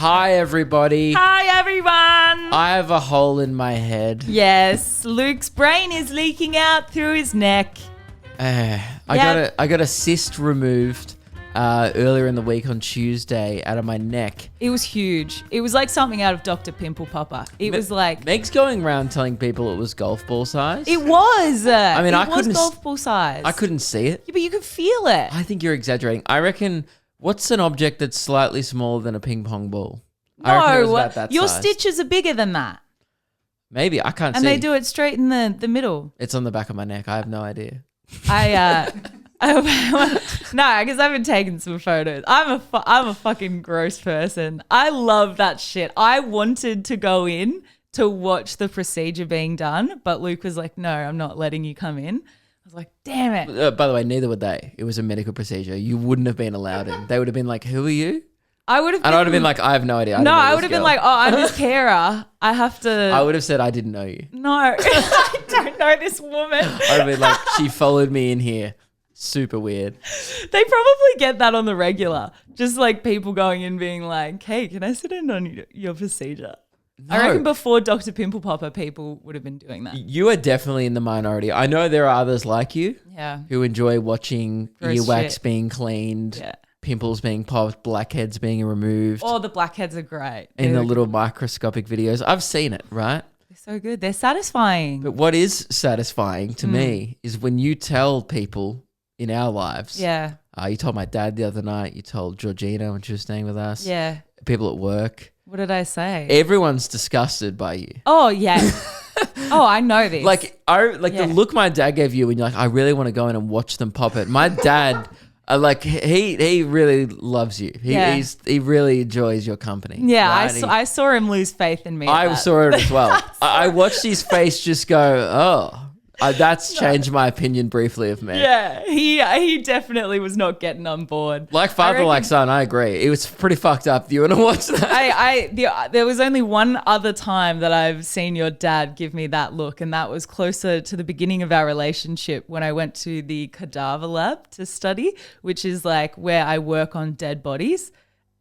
Hi, everybody. Hi, everyone. I have a hole in my head. Yes, Luke's brain is leaking out through his neck. I got a cyst removed earlier in the week on Tuesday out of my neck. It was huge. It was like something out of Dr. Pimple Popper. It was like... Meg's going around telling people it was golf ball size. It was. I mean, it I was couldn't golf ball size. I couldn't see it. Yeah, but you could feel it. I think you're exaggerating. I reckon, what's an object that's slightly smaller than a ping pong ball? No, I reckon it was about that your size. stitches are bigger than that. Maybe, I can't see. And they do it straight in the middle. It's on the back of my neck. I have no idea. No, because I've been taking some photos. I'm a fucking gross person. I love that shit. I wanted to go in to watch the procedure being done, but Luke was like, no, I'm not letting you come in. I was like, damn it. By the way, neither would they. It was a medical procedure. You wouldn't have been allowed in. They would have been like, who are you? I would have been like, I have no idea. I would have been like, oh, I'm his carer. I have to. I would have said, I didn't know you. No, I don't know this woman. I would have been like, she followed me in here. Super weird. They probably get that on the regular. Just like people going in being like, hey, can I sit in on your procedure? No. I reckon before Dr. Pimple Popper, people would have been doing that. You are definitely in the minority. I know there are others like you who enjoy watching earwax being cleaned, pimples being popped, blackheads being removed. Oh, the blackheads are great. In the little microscopic videos. I've seen it, right? They're so good. They're satisfying. But what is satisfying to me is when you tell people in our lives. Yeah. You told my dad the other night. You told Georgina when she was staying with us. Yeah. People at work. What did I say? Everyone's disgusted by you. Oh, yeah. Oh, I know this. The look my dad gave you when you're like, I really want to go in and watch them pop it. My dad, he really loves you. He really enjoys your company. Yeah, right? I saw him lose faith in me. I saw it as well. I watched his face just go, oh. That's changed my opinion briefly of me. Yeah, he definitely was not getting on board. Like father, like son, I agree. It was pretty fucked up. Do you want to watch that? There was only one other time that I've seen your dad give me that look, and that was closer to the beginning of our relationship when I went to the cadaver lab to study, which is like where I work on dead bodies.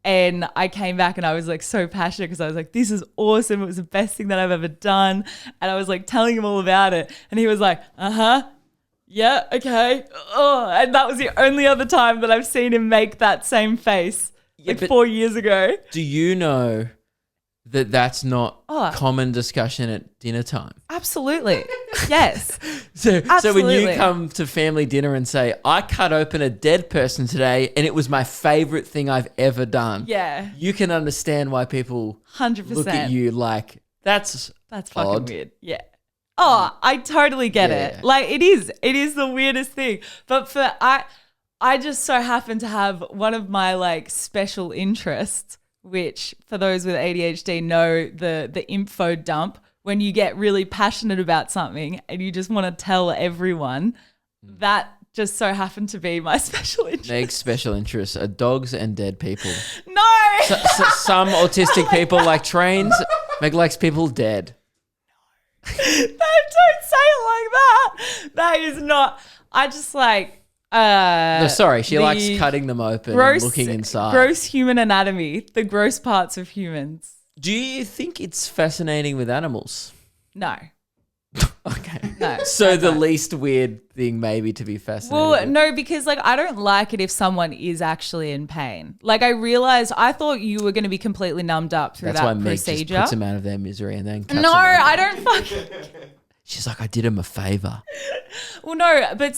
And I came back and I was like so passionate because I was like, this is awesome. It was the best thing that I've ever done. And I was like telling him all about it. And he was like, yeah, okay. Oh, and that was the only other time that I've seen him make that same face 4 years ago. Do you know that that's not common discussion at dinner time? Absolutely. Yes. So when you come to family dinner and say, I cut open a dead person today and it was my favorite thing I've ever done. Yeah. You can understand why people 100% look at you like, that's fucking odd. weird. Yeah. Oh, I totally get it. Like it is the weirdest thing. But I just so happen to have one of my like special interests, which for those with ADHD know the info dump, when you get really passionate about something and you just want to tell everyone. That just so happened to be my special interest. Meg's special interests are dogs and dead people. No! Some autistic people like trains. Meg likes people dead. No, don't say it like that. That is not... I just like... No, sorry, she likes cutting them open and looking inside. Gross human anatomy, the gross parts of humans. Do you think it's fascinating with animals? No. Okay. No. So the least weird thing maybe to be fascinated Well, with. no, because like I don't like it if someone is actually in pain. Like I realized, I thought you were going to be completely numbed up through That's why that Meg procedure. just puts them out of their misery and then cuts No, them open. I don't fucking... She's like, I did him a favor. Well, no, but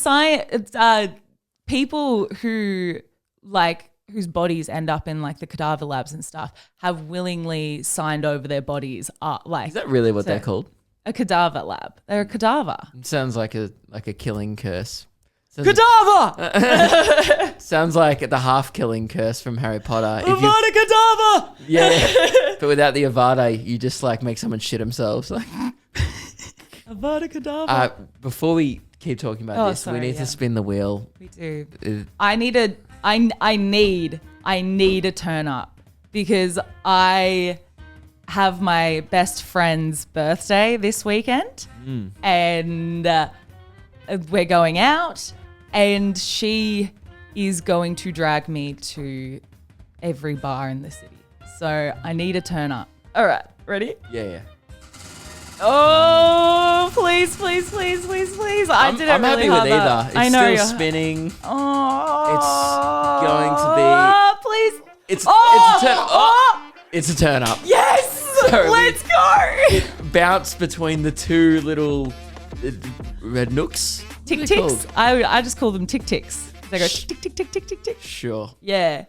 people who like whose bodies end up in like the cadaver labs and stuff have willingly signed over their bodies. Is that really what they're called? A cadaver lab. They're a cadaver. It sounds like a killing curse. Cadaver! Sounds like the half-killing curse from Harry Potter. Avada Kedavra! Yeah, but without the Avada, you just like make someone shit themselves. Like, Avada Kedavra. Before we keep talking about this, we need to spin the wheel. We do. I need a turn up because I have my best friend's birthday this weekend and we're going out and she is going to drag me to every bar in the city. So I need a turn up. All right, ready? Yeah. Oh, please. I did it I'm really happy hard. with either. It's I know still spinning. Oh, It's going to be. Oh, please. It's a turn. Oh, it's a turn up. Yes. Let's go. It bounced between the two little red nooks. Tick ticks. I just call them tick ticks. They go tick tick tick tick tick tick. Sure. Yeah.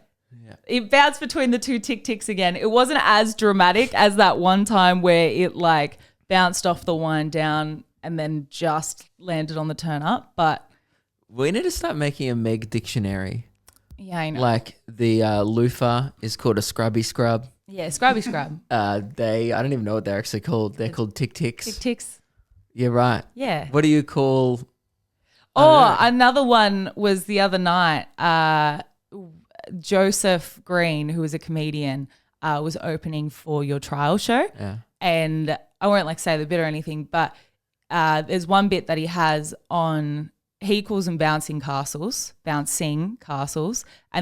It bounced between the two tick ticks again. It wasn't as dramatic as that one time where it like bounced off the wind down and then just landed on the turn up. But we need to start making a Meg dictionary. Yeah, I know. Like the loofah is called a scrubby scrub. Yeah, scrubby scrub. I don't even know what they're actually called. They're called tick ticks. Tick ticks. Yeah, right. Yeah. What do you call? Oh, another one was the other night. Joseph Green, who was a comedian, was opening for your trial show. Yeah. And I won't like say the bit or anything, but there's one bit that he has on, he calls them bouncing castles. And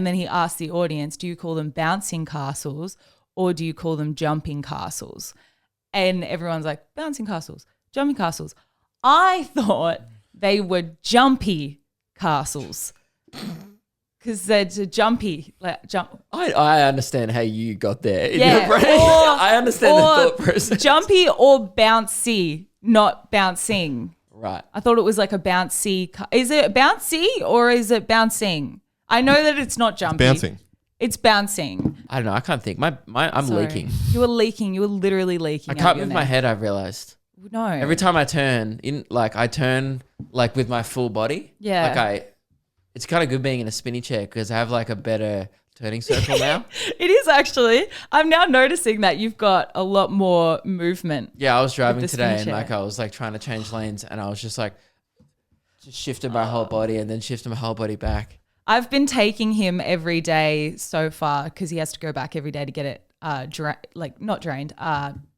then he asks the audience, do you call them bouncing castles or do you call them jumping castles? And everyone's like, bouncing castles, jumping castles. I thought they were jumpy castles. Because they're jumpy, like jump. I understand how you got there in Yeah, your brain. I understand the thought process. Jumpy or bouncy, not bouncing. Right. I thought it was like a bouncy. Is it bouncy or is it bouncing? I know that it's not jumpy. Bouncing. It's bouncing. I don't know. I can't think. I'm Sorry. leaking. You were leaking. You were literally leaking. I can't move my head. I've realized. No. Every time I turn I turn like with my full body. Yeah. It's kind of good being in a spinny chair because I have like a better turning circle now. It is actually. I'm now noticing that you've got a lot more movement. Yeah, I was driving the today and spinny like chair. I was like trying to change lanes and I was just like shifting my whole body and then shifting my whole body back. I've been taking him every day so far because he has to go back every day to get it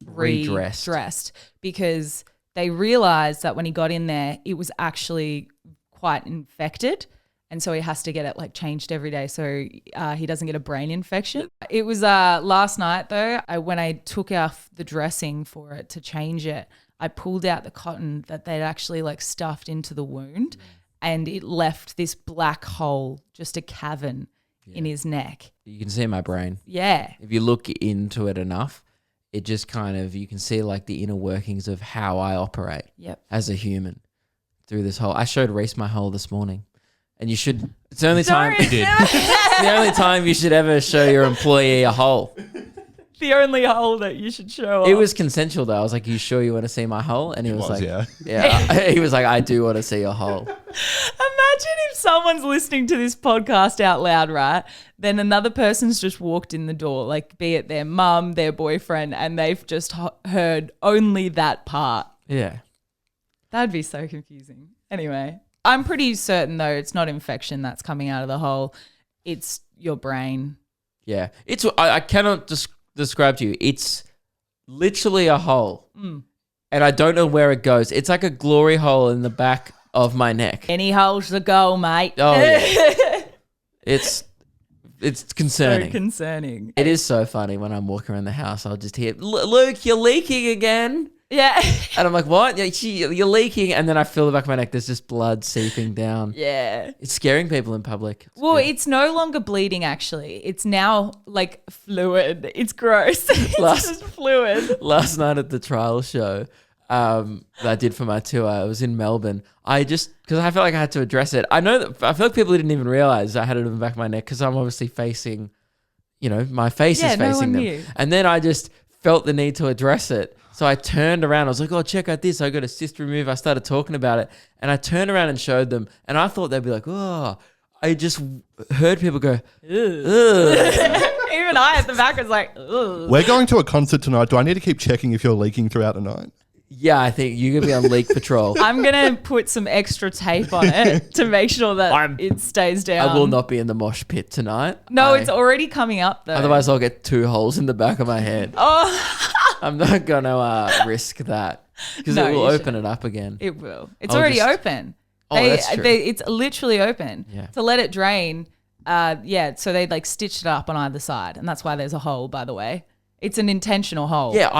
redressed because they realized that when he got in there, it was actually quite infected. And so he has to get it like changed every day so he doesn't get a brain infection. It was last night though, when I took off the dressing for it to change it, I pulled out the cotton that they'd actually like stuffed into the wound and it left this black hole, just a cavern in his neck. You can see my brain. Yeah. If you look into it enough, it just kind of, you can see like the inner workings of how I operate as a human through this hole. I showed Reese my hole this morning. And you should, it's the only time You did. it's the only time you should ever show your employee a hole. The only hole that you should show It off. was consensual though. I was like, you sure you want to see my hole? And he was like, yeah. he was like, I do want to see your hole. Imagine if someone's listening to this podcast out loud, right? Then another person's just walked in the door, like be it their mum, their boyfriend, and they've just heard only that part. Yeah. That'd be so confusing. Anyway, I'm pretty certain though it's not infection that's coming out of the hole. It's your brain. Yeah. I cannot describe to you. It's literally a hole. And I don't know where it goes. It's like a glory hole in the back of my neck. Any hole's the goal, mate. Oh, yeah. It's concerning. So concerning. It is so funny when I'm walking around the house. I'll just hear, Luke, you're leaking again. Yeah. And I'm like, what? You're leaking. And then I feel the back of my neck. There's just blood seeping down. Yeah. It's scaring people in public. Well, it's no longer bleeding, actually. It's now like fluid. It's gross. It's just fluid. Last night at the trial show that I did for my tour, I was in Melbourne. Because I felt like I had to address it. I feel like people didn't even realize I had it in the back of my neck because I'm obviously facing, my face is facing them. Knew. And then I just felt the need to address it. So I turned around. I was like, oh, check out this. I got a cyst removed. I started talking about it. And I turned around and showed them. And I thought they'd be like, oh. I just heard people go, ugh. Even I at the back was like, ugh. We're going to a concert tonight. Do I need to keep checking if you're leaking throughout the night? Yeah, I think you're going to be on leak patrol. I'm going to put some extra tape on it to make sure that it stays down. I will not be in the mosh pit tonight. No, it's already coming up though. Otherwise, I'll get 2 holes in the back of my head. Oh. I'm not going to risk that because No, it will you open it up again. It will. It's I'll already just- open. Oh, that's true. It's literally open. Yeah. To let it drain, So they like stitched it up on either side, and that's why there's a hole, by the way. It's an intentional hole. Yeah,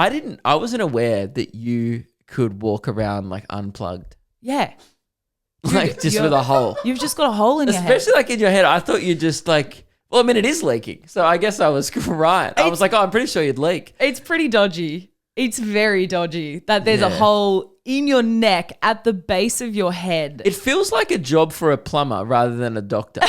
I wasn't aware that you could walk around like unplugged. Yeah. Like just with a hole. You've just got a hole in your head. Especially like in your head. I thought you just like, well, I mean, it is leaking. So I guess I was right. I was like, oh, I'm pretty sure you'd leak. It's pretty dodgy. It's very dodgy that there's a hole in your neck at the base of your head. It feels like a job for a plumber rather than a doctor.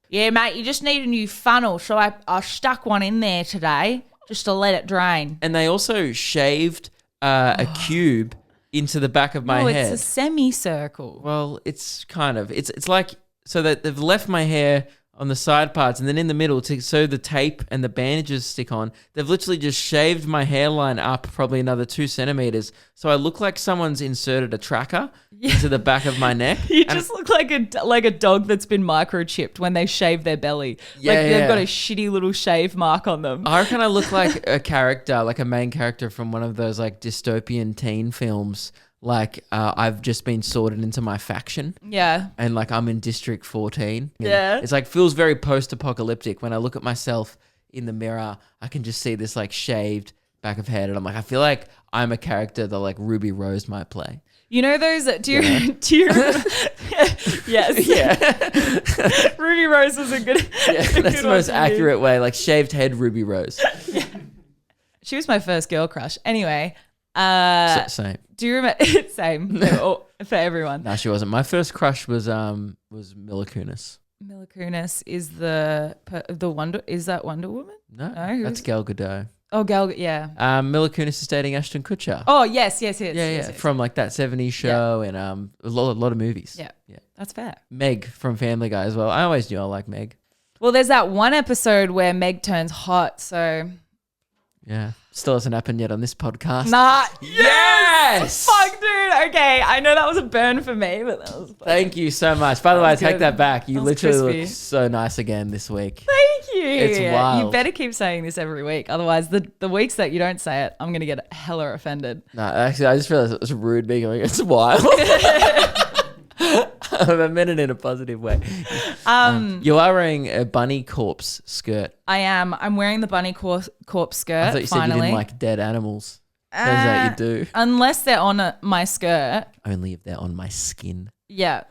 Yeah, mate, you just need a new funnel. So I stuck one in there today just to let it drain. And they also shaved a cube into the back of my head. It's a semicircle. Well, it's kind of. It's like, so that they've left my hair on the side parts and then in the middle so the tape and the bandages stick on. They've literally just shaved my hairline up probably another 2 centimeters. So I look like someone's inserted a tracker into the back of my neck. You just look like a dog that's been microchipped when they shave their belly. They've got a shitty little shave mark on them. I reckon I look like a character, like a main character from one of those like dystopian teen films. Like I've just been sorted into my faction. Yeah. And like I'm in District 14. Yeah. It's like feels very post-apocalyptic. When I look at myself in the mirror, I can just see this like shaved back of head. And I'm like, I feel like I'm a character that like Ruby Rose might play. You know those, do you yes. Yeah. Ruby Rose was a good, that's the most accurate way. Like shaved head Ruby Rose. Yeah. She was my first girl crush. Anyway. Same. Do you remember? Same for everyone. No, she wasn't. My first crush was Mila Kunis. Mila Kunis is the Wonder. Is that Wonder Woman? No, that's Gal Gadot. Oh, yeah. Mila Kunis is dating Ashton Kutcher. Oh, yes. Yeah. From like that 70s show and a lot of movies. Yeah. That's fair. Meg from Family Guy as well. I always knew I liked Meg. Well, there's that one episode where Meg turns hot, so... Yeah. Still hasn't happened yet on this podcast. Nah. Yes! Fuck, dude. Okay. I know that was a burn for me, but that was fun. Thank you so much. By the way, I take that back. You literally crispy. look so nice again this week. Thank you. It's wild. You better keep saying this every week. Otherwise, the weeks that you don't say it, I'm going to get hella offended. No, actually, I just realized it was rude being going, it's wild. I meant it in a positive way. You are wearing a bunny corpse skirt. I am. I'm wearing the bunny corpse skirt. I thought you said you didn't like dead animals. Turns out you do. Unless they're on my skirt. Only if they're on my skin. Yeah.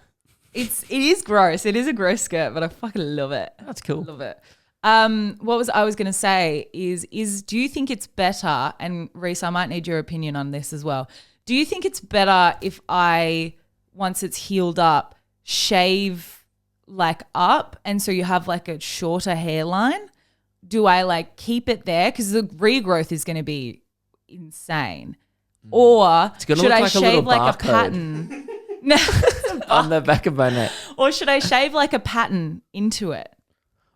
It is gross. It is a gross skirt, but I fucking love it. That's cool. Love it. What I was going to say is do you think it's better, and Reese, I might need your opinion on this as well. Do you think it's better if I, once it's healed up, shave like up and so you have like a shorter hairline? Do I like keep it there? Because the regrowth is going to be insane. Or should I shave like a pattern? On the back of my neck. Or should I shave like a pattern into it?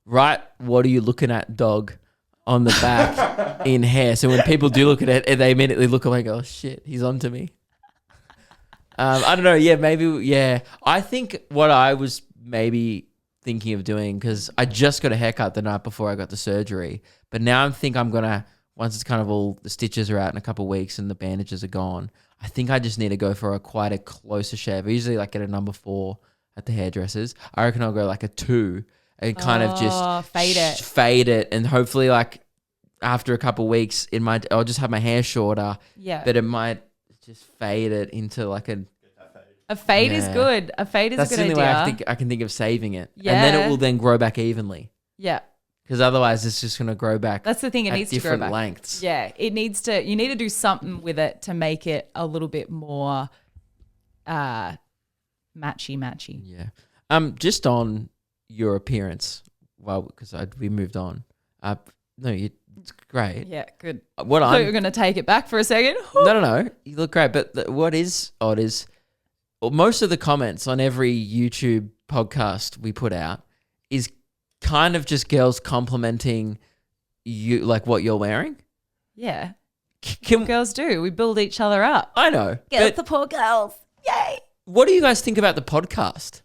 Right, what are you looking at, dog? On the back in hair. So when people do look at it, they immediately look away and go, oh shit, he's onto me. I don't know. Yeah, maybe. Yeah. I think what I was maybe thinking of doing, because I just got a haircut the night before I got the surgery, but now I think I'm going to, once it's kind of all the stitches are out in a couple of weeks and the bandages are gone, I think I just need to go for quite a closer shave. I usually like get a number 4 at the hairdressers. I reckon I'll go like a 2 and kind of just fade it. And hopefully like after a couple of weeks, I'll just have my hair shorter. Yeah. But it might just fade it into like a fade is good. A fade is a good idea. That's the only way I can think of saving it. Yeah. And then it will then grow back evenly. Yeah. Because otherwise it's just going to grow back. That's the thing. It needs to grow back. Different lengths. Yeah. You need to do something with it to make it a little bit more matchy. Yeah. Just on your appearance, well, because we moved on. It's great. Yeah, good. I thought you were going to take it back for a second. No. You look great. But what is odd is most of the comments on every YouTube podcast we put out is kind of just girls complimenting you, like what you're wearing. Yeah. Girls do. We build each other up. I know. Girls support girls. Yay. What do you guys think about the podcast?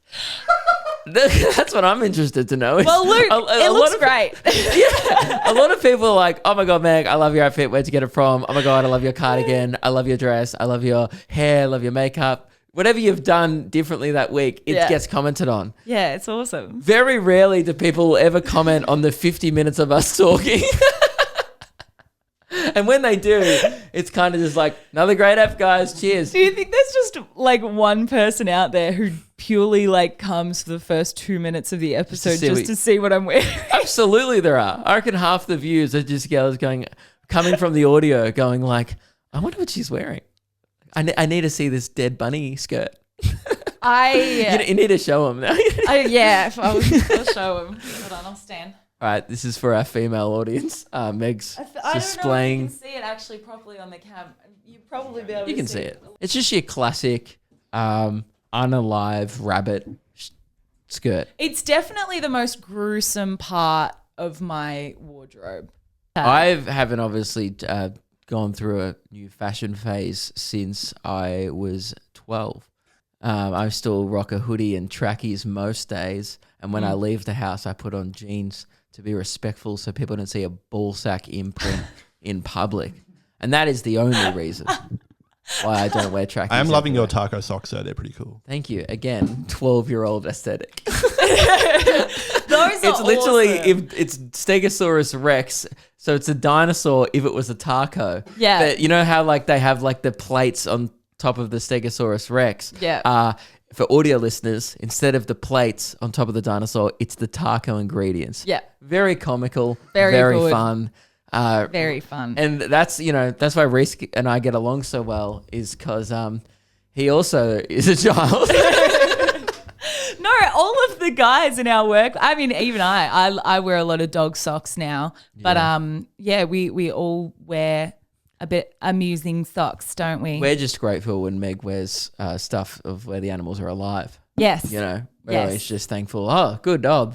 That's what I'm interested to know. Well, Luke, it looks great. Yeah. A lot of people are like, oh my God, Meg, I love your outfit. Where'd you get it from? Oh my God, I love your cardigan. I love your dress. I love your hair. I love your makeup. whatever you've done differently that week, it gets commented on. Yeah, it's awesome. Very rarely do people ever comment on the 50 minutes of us talking. And when they do, it's kind of just like, another great F, guys. Cheers. Do you think there's just like one person out there who purely like comes for the first 2 minutes of the episode just to see what I'm wearing? Absolutely there are. I reckon half the views are just girls coming from the audio going like, I wonder what she's wearing. I need to see this dead bunny skirt. You need to show them. I'll show them. Hold on, I'll stand. All right, this is for our female audience. Meg's displaying. I don't know if you can see it actually properly on the cam. You probably be able to see it. You can see it. It's just your classic unalive rabbit skirt. It's definitely the most gruesome part of my wardrobe. I haven't obviously gone through a new fashion phase since I was 12. I still rock a hoodie and trackies most days. And when I leave the house, I put on jeans to be respectful so people don't see a ballsack imprint in public. And that is the only reason why I don't wear trackies. I am loving your taco socks, though. They're pretty cool. Thank you. Again, 12-year-old aesthetic. It's literally, awesome. if it's Stegosaurus Rex, so it's a dinosaur if it was a taco. Yeah. But you know how like they have like the plates on top of the Stegosaurus Rex? Yeah. For audio listeners, instead of the plates on top of the dinosaur, it's the taco ingredients. Yeah. Very comical. Very good. Fun. Very fun. And that's why Reese and I get along so well, is because he also is a child. No, all of the guys in our work, I mean, even I wear a lot of dog socks now, but we all wear a bit amusing socks, don't we? We're just grateful when Meg wears stuff of where the animals are alive. Yes. You know, we're always just thankful. Oh, good. Oh,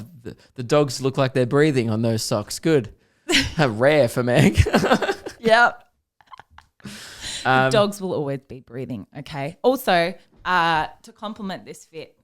the dogs look like they're breathing on those socks. Good. Rare for Meg. Yep. Dogs will always be breathing, okay? Also, to complement this fit,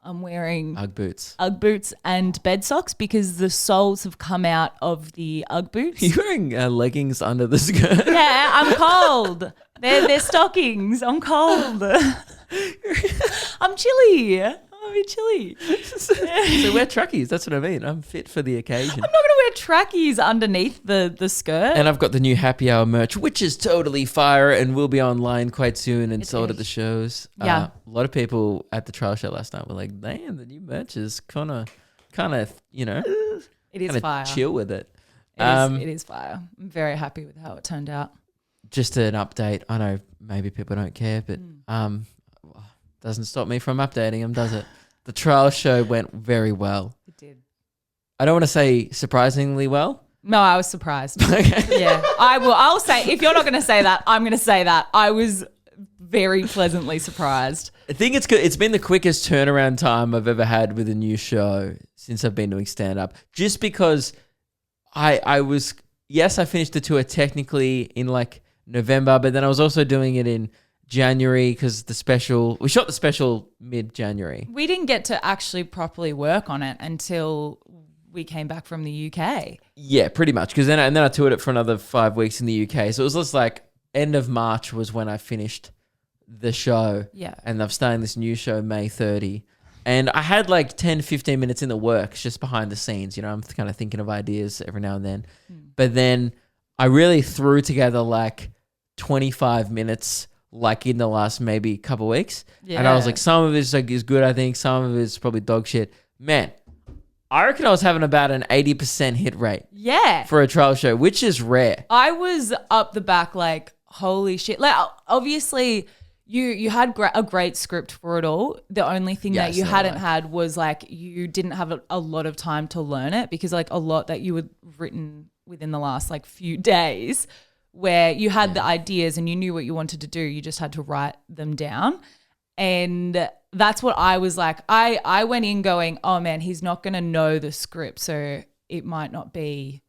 I'm wearing Ugg boots. Ugg boots and bed socks because the soles have come out of the Ugg boots. You're wearing leggings under the skirt. Yeah, I'm cold. They're stockings. I'm cold. I'm chilly. I'm a bit chilly. So wear trackies. That's what I mean. I'm fit for the occasion. I'm not going to wear trackies underneath the skirt. And I've got the new happy hour merch, which is totally fire and will be online quite soon and sold at the shows. Yeah. A lot of people at the trial show last night were like, damn, the new merch is kind of, you know, it is fire. Chill with it. It is fire. I'm very happy with how it turned out. Just an update. I know maybe people don't care, but doesn't stop me from updating them, does it? The trial show went very well. It did. I don't want to say surprisingly well. No, I was surprised. Okay. Yeah, I will. I'll say, if you're not going to say that, I'm going to say that. I was very pleasantly surprised. I think it's good. It's been the quickest turnaround time I've ever had with a new show since I've been doing stand-up. Just because I finished the tour technically in like November, but then I was also doing it in January because we shot the special mid-January. We didn't get to actually properly work on it until we came back from the UK. Yeah, pretty much. Because then I toured it for another 5 weeks in the UK. So it was just like end of March was when I finished the show. Yeah. And I'm starting this new show May 30. And I had like 10, 15 minutes in the works just behind the scenes. You know, I'm kind of thinking of ideas every now and then. But then I really threw together like 25 minutes like in the last maybe couple weeks. Yeah. And I was like, some of it is good, I think. Some of it's probably dog shit. Man, I reckon I was having about an 80% hit rate. Yeah. For a trial show, which is rare. I was up the back like, holy shit. Like, obviously, you had a great script for it all. The only thing that you hadn't had was like, you didn't have a lot of time to learn it because like a lot that you had written within the last like few days where you had the ideas and you knew what you wanted to do. You just had to write them down. And that's what I was like. I went in going, oh man, he's not going to know the script. So it might not be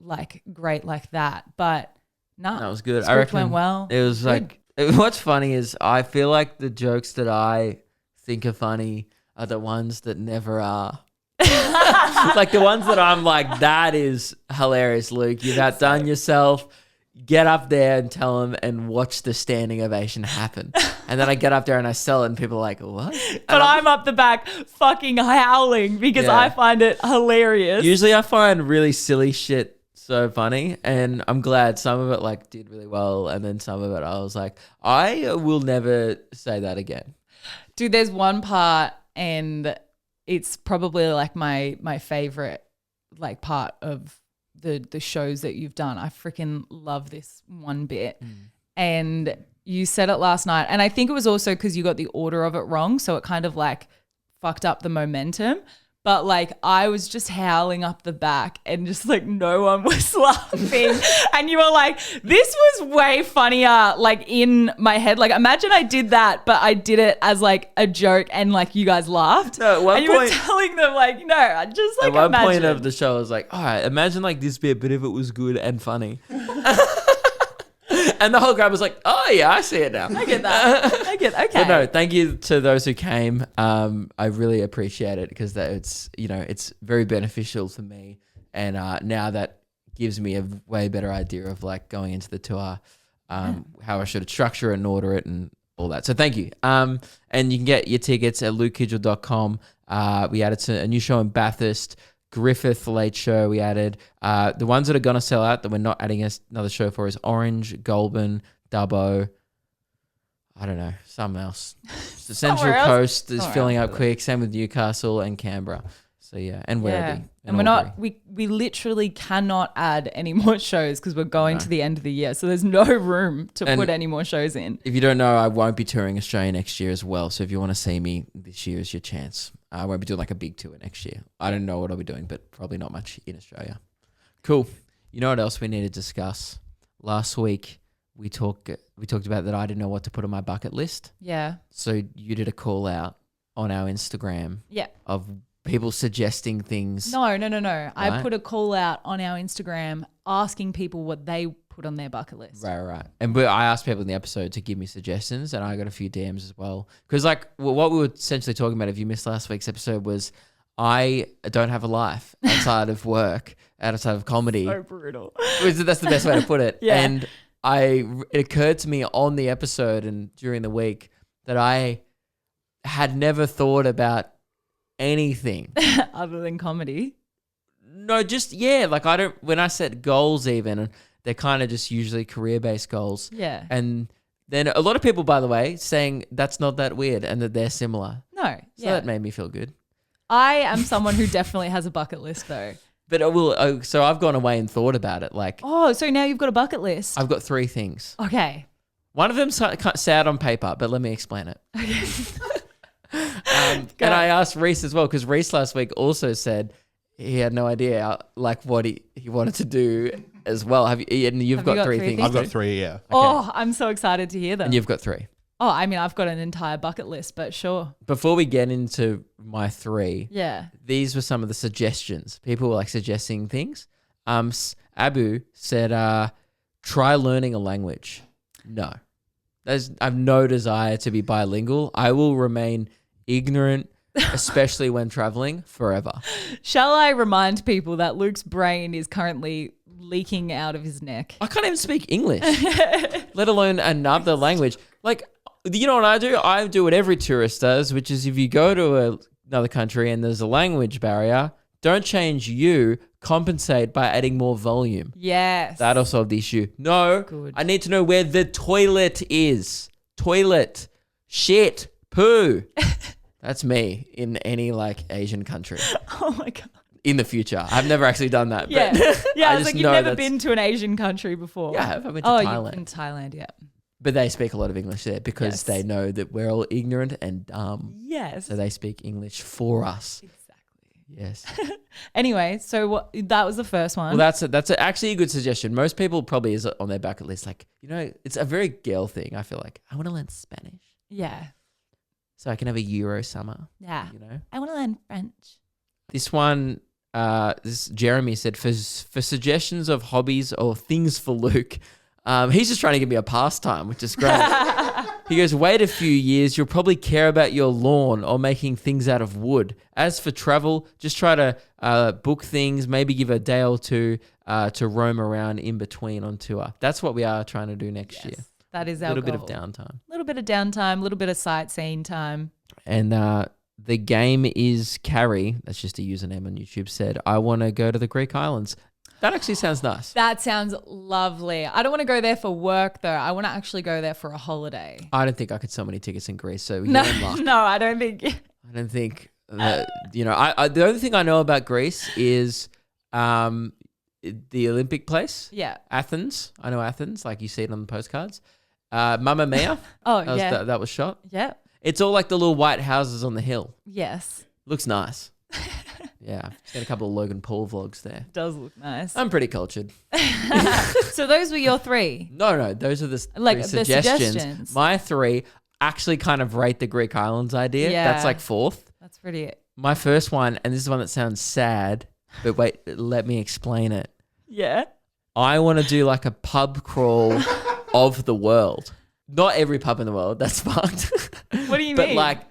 like great like that. But no, that was good. The script went well. It was like, what's funny is I feel like the jokes that I think are funny are the ones that never are. Like the ones that I'm like, that is hilarious, Luke. You've outdone yourself. get up there and tell them and watch the standing ovation happen. And then I get up there and I sell it and people are like, what? But I'm up the back fucking howling because Yeah. I find it hilarious. Usually I find really silly shit so funny, and I'm glad some of it like did really well, and then some of it I was like, I will never say that again. Dude, there's one part, and it's probably like my favorite like part of the shows that you've done. I freaking love this one bit. And you said it last night, and I think it was also because you got the order of it wrong, so it kind of like fucked up the momentum. But like I was just howling up the back and just like no one was laughing. And you were like, this was way funnier like in my head. Like imagine I did that, but I did it as like a joke and like you guys laughed. No, at one and you were point- telling them like, no, I just like At one imagine. point of the show I was like, all right, imagine like this bit, but if it was good and funny. And the whole crowd was like, oh yeah, I see it now. I get that. Okay. But no, thank you to those who came. I really appreciate it because it's it's very beneficial for me, and now that gives me a way better idea of like going into the tour, how I should structure it and order it and all that. So thank you. And you can get your tickets at lukekidgel.com. We added a new show in Bathurst. Griffith Late Show we added. The ones that are going to sell out that we're not adding another show for is Orange, Goulburn, Dubbo. I don't know, something else. The Central Coast is filling up quick. Same with Newcastle and Canberra. So yeah, and Werribee. And we're not, we literally cannot add any more shows because we're going to the end of the year. So there's no room to put any more shows in. If you don't know, I won't be touring Australia next year as well. So if you want to see me, this year is your chance. I won't be doing like a big tour next year. I don't know what I'll be doing, but probably not much in Australia. Cool. You know what else we need to discuss? Last week we talked about that I didn't know what to put on my bucket list. Yeah. So you did a call out on our Instagram. Yeah. Of people suggesting things. No. I Right? put a call out on our Instagram asking people what they put on their bucket list. Right. And I asked people in the episode to give me suggestions, and I got a few DMs as well. Because like what we were essentially talking about, if you missed last week's episode, was I don't have a life outside of work, outside of comedy. So brutal. That's the best way to put it. Yeah. And it occurred to me on the episode and during the week that I had never thought about anything Other than comedy. No, just like I don't. When I set goals, even they're kind of just usually career-based goals. Yeah. And then a lot of people, by the way, saying that's not that weird and that they're similar. No. So that made me feel good. I am someone who definitely has a bucket list though. But so I've gone away and thought about it. Like, Oh, so now you've got a bucket list. I've got 3 things. Okay. One of them's sad on paper, but let me explain it. And I asked Reese as well, because Reese last week also said he had no idea like what he wanted to do as well. You've got 3 things. I've got 3, yeah. Okay. Oh, I'm so excited to hear them. And you've got 3. Oh, I mean, I've got an entire bucket list, but sure. Before we get into my 3, Yeah. these were some of the suggestions. People were like suggesting things. Abu said, try learning a language. No. I've no desire to be bilingual. I will remain ignorant, especially when traveling, forever. Shall I remind people that Luke's brain is currently leaking out of his neck? I can't even speak English, let alone another language. Like, you know what I do? I do what every tourist does, which is if you go to another country and there's a language barrier, don't change compensate by adding more volume. Yes. That'll solve the issue. No, Good. I need to know where the toilet is. Toilet, shit, poo. That's me in any like Asian country Oh my God. in the future. I've never actually done that. Yeah. But Yeah. I was just like, you've know never that's- been to an Asian country before. Yeah, I've been to You've Thailand. been to Thailand, yeah. But they speak a lot of English there because Yes. they know that we're all ignorant and dumb. Yes. So they speak English for us. Exactly. Yes. Anyway, so that was the first one. Well, that's actually a good suggestion. Most people probably is on their bucket list. Like, it's a very girl thing. I feel like I want to learn Spanish yeah. so I can have a Euro summer. Yeah. You I want to learn French. This one, Jeremy said for suggestions of hobbies or things for Luke. He's just trying to give me a pastime, which is great. He goes, wait a few years, you'll probably care about your lawn or making things out of wood. As for travel, just try to book things, maybe give a day or two to roam around in between on tour. That's what we are trying to do next year. That is A our little bit goal. of downtime. A little bit of downtime, a little bit of sightseeing time. And the game is Carrie, that's just a username on YouTube, said, I want to go to the Greek islands. That actually sounds nice. That sounds lovely. I don't want to go there for work, though. I want to actually go there for a holiday. I don't think I could sell many tickets in Greece, so No, you're in luck. no, I don't think. I don't think that, I the only thing I know about Greece is the Olympic place. Yeah. Athens. I know Athens, like you see it on the postcards. Mamma Mia. Oh, that was, yeah. that was shot. Yeah. It's all like the little white houses on the hill. Yes. Looks nice. Yeah. I've got a couple of Logan Paul vlogs there. Does look nice. I'm pretty cultured. So those were your three. No, those are the Like three the suggestions. suggestions. My three actually kind of rate the Greek islands idea. Yeah. That's like fourth. That's pretty. My first one, and this is one that sounds sad, but wait, let me explain it. Yeah. I want to do like a pub crawl of the world. Not every pub in the world. That's fucked. What do you But mean? like,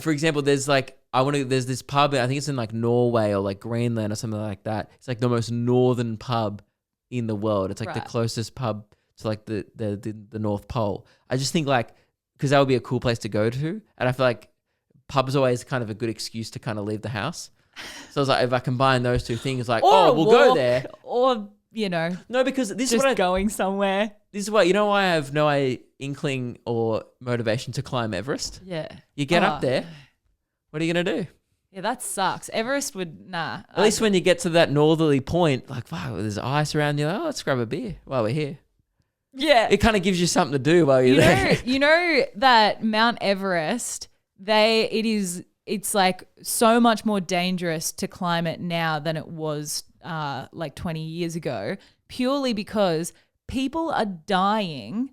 for example, there's this pub, I think it's in like Norway or like Greenland or something like that. It's like the most northern pub in the world. It's like the Right. closest pub to like the North Pole. I just think like, because that would be a cool place to go to. And I feel like pub's always kind of a good excuse to kind of leave the house. So I was like, if I combine those two things, like, Or a we'll go walk, there. Or, No, because this is just what going somewhere. this is why, you know why I have no inkling or motivation to climb Everest? Yeah. You get Oh. up there, what are you going to do? Yeah, that sucks. Everest would, nah. At least when you get to that northerly point, like, wow, there's ice around you. Like, let's grab a beer while we're here. Yeah. It kind of gives you something to do while you're there. You know that Mount Everest, it's like so much more dangerous to climb it now than it was like 20 years ago, purely because people are dying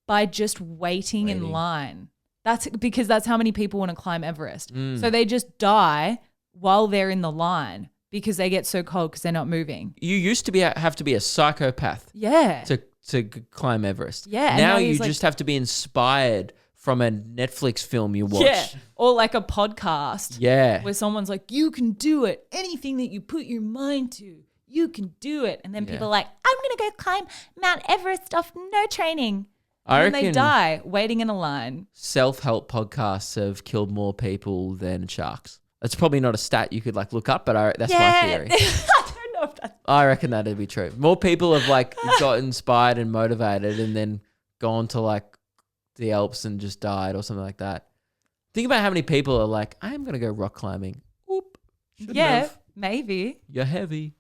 by just waiting in line. That's because that's how many people want to climb Everest. So they just die while they're in the line because they get so cold because they're not moving. You used to have to be a psychopath Yeah. to climb Everest. Yeah, and Now now you he's like- just have to be inspired from a Netflix film you watch. Yeah. Or like a podcast. Yeah. Where someone's like, you can do it. Anything that you put your mind to, you can do it. And then people are like, I'm going to go climb Mount Everest off no training. I And they reckon die waiting in a line. self-help podcasts have killed more people than sharks. That's probably not a stat you could like look up, but that's my theory. I don't know if that's... I reckon that'd be true. More people have like got inspired and motivated and then gone to like the Alps and just died or something like that. Think about how many people are like, I'm going to go rock climbing. Oop. Shouldn't have. Maybe. You're heavy.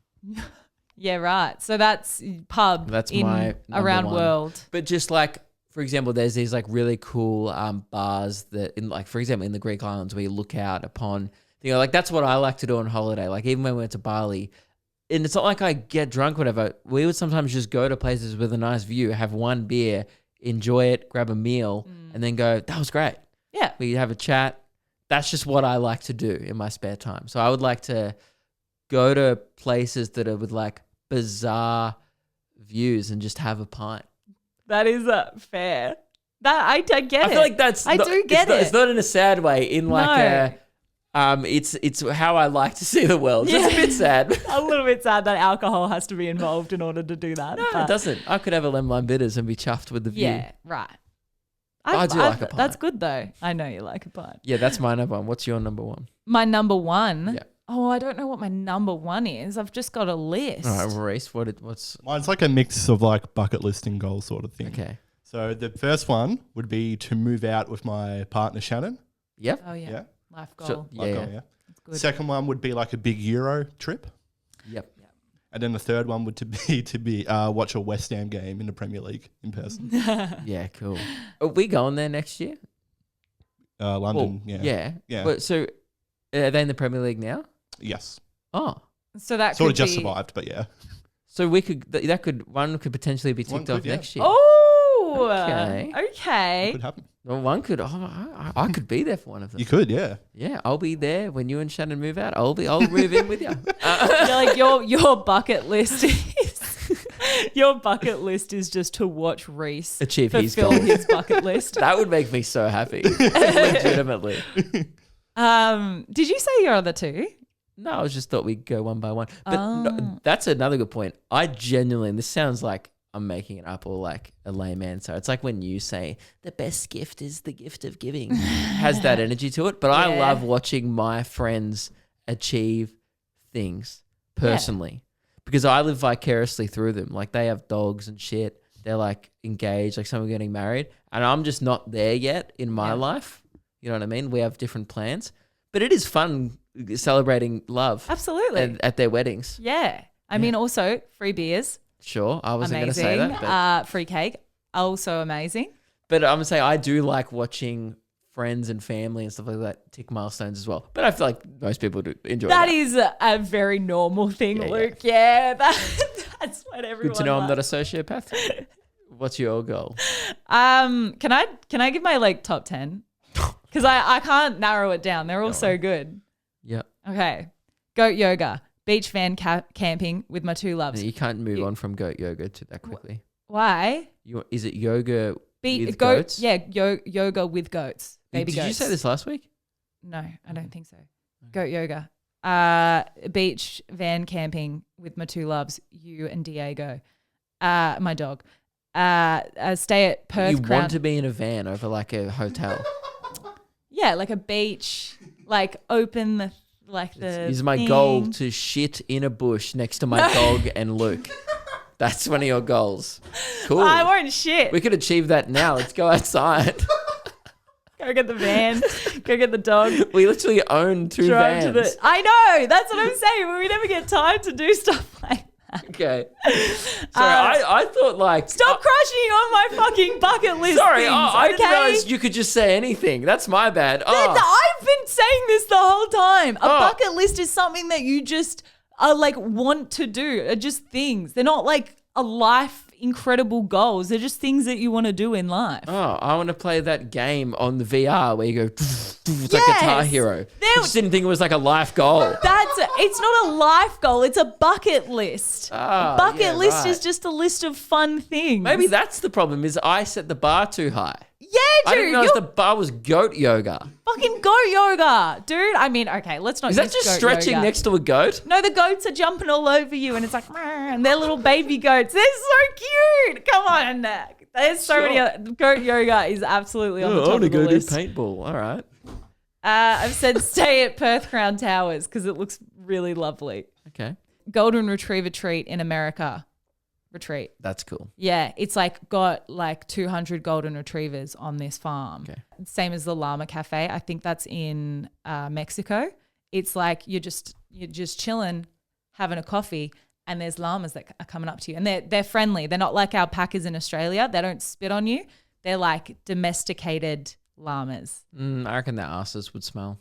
Yeah, right. So that's pub That's in my number around one. world. But just like, for example, there's these like really cool bars that in like, for example, in the Greek islands where you look out upon, like that's what I like to do on holiday. Like even when we went to Bali, and it's not like I get drunk, whatever. We would sometimes just go to places with a nice view, have one beer, enjoy it, grab a meal, and then go, that was great. Yeah. We have a chat. That's just what I like to do in my spare time. So I would like to go to places that are with like bizarre views and just have a pint. That is fair. That I get it. I feel like that's I not, do get it's it. not in a sad way. In like it's how I like to see the world. So it's a bit sad. a little bit sad that alcohol has to be involved in order to do that. No, but it doesn't. I could have a lemon lime bitters and be chuffed with the view. Yeah, right. I do like a pint. That's good though. I know you like a pint. Yeah, that's my number one. What's your number one? My number one. Yeah. Oh, I don't know what my number one is. I've just got a list. All right, Reese, what's Mine's like a mix of like bucket list and goal sort of thing. okay? So the first one would be to move out with my partner Shannon. Yep. Oh yeah. Yeah. Life goal. So- Like, Yeah. oh, yeah. That's good. Second one would be like a big Euro trip. Yep. And then the third one would to be watch a West Ham game in the Premier League in person. Yeah, cool. Are we going there next year? London, Well, yeah. Yeah. Well, so are they in the Premier League now? Yes. Oh, So that Sort could of just be, survived, but yeah. so we could one could potentially be One ticked off could, yeah. next year. Oh, Okay. okay. Could happen. Well, one could. I could be there for one of them. You could, yeah. Yeah, I'll be there when you and Shannon move out. I'll move in with you. You're like your bucket list is Your bucket list is just to watch Reese Achieve his fulfill goals. his bucket list. That would make me so happy. Legitimately. Did you say your other two? No, I just thought we'd go one by one. But no, that's another good point. I genuinely, and this sounds like I'm making it up or like a lame answer. It's like when you say the best gift is the gift of giving. Has that energy to it. But I love watching my friends achieve things personally because I live vicariously through them. Like they have dogs and shit. They're like engaged, like some are getting married. And I'm just not there yet in my life. You know what I mean? We have different plans. But it is fun celebrating love. Absolutely. At their weddings. Yeah. I mean, also free beers. Sure. I wasn't going to Amazing. say that. But, Free cake. Also amazing. but I'm going to say I do like watching friends and family and stuff like that tick milestones as well. But I feel like most people do enjoy that. That is a very normal thing, Luke. Yeah. That's what everyone Good to know I'm not a loves. sociopath. What's your goal? Can I give my like top 10? Because I can't narrow it down. They're all so good. Yeah. Okay. Goat yoga. Beach van camping with my two loves. You can't move on from goat yoga to that quickly. Why? Is it yoga with goat, goats? Yeah, yoga with goats. Baby Did goats. you say this last week? No, I don't think so. Goat yoga. Beach van camping with my two loves, you and Diego. My dog. Stay at Perth You Crown. want to be in a van over like a hotel. Yeah, like a beach, like open the Is my thing. goal to shit in a bush next to my dog and Luke. That's one of your goals. Cool. I won't shit. We could achieve that now. Let's go outside. Go get the van. Go get the dog. We literally own two Drive vans. to the. I know. That's what I'm saying. But we never get time to do stuff like that. Okay. Sorry, I thought like... Stop crushing on my fucking bucket list. Sorry, things, I didn't okay? realize you could just say anything. That's my bad. I've been saying this the whole time. A Oh. bucket list is something that you just like want to do. Are just things. They're not like a life incredible goals. They're just things that you want to do in life. Oh, I want to play that game on the VR where you go, it's like Guitar Hero. I just didn't think it was like a life goal. It's not a life goal. It's a bucket list. Oh, A bucket list right. is just a list of fun things. Maybe that's the problem is I set the bar too high. Yeah, I didn't dude. realize You're the bar was goat yoga. fucking goat yoga, dude. I mean, okay, let's not. Is that use just goat stretching yoga. next to a goat? No, the goats are jumping all over you, and it's like, and they're little baby goats. They're so cute. Come on, there's so many. Goat yoga is absolutely on the top of the list. paintball. All right. I've said stay at Perth Crown Towers because it looks really lovely. Okay. Golden Retriever treat in America. Retreat. That's cool. Yeah, it's like got like 200 golden retrievers on this farm. Okay. Same as the Llama Cafe. I think that's in Mexico. It's like you're just chilling, having a coffee, and there's llamas that are coming up to you, and they're friendly. They're not like alpacas in Australia. They don't spit on you. They're like domesticated llamas. I reckon their asses would smell.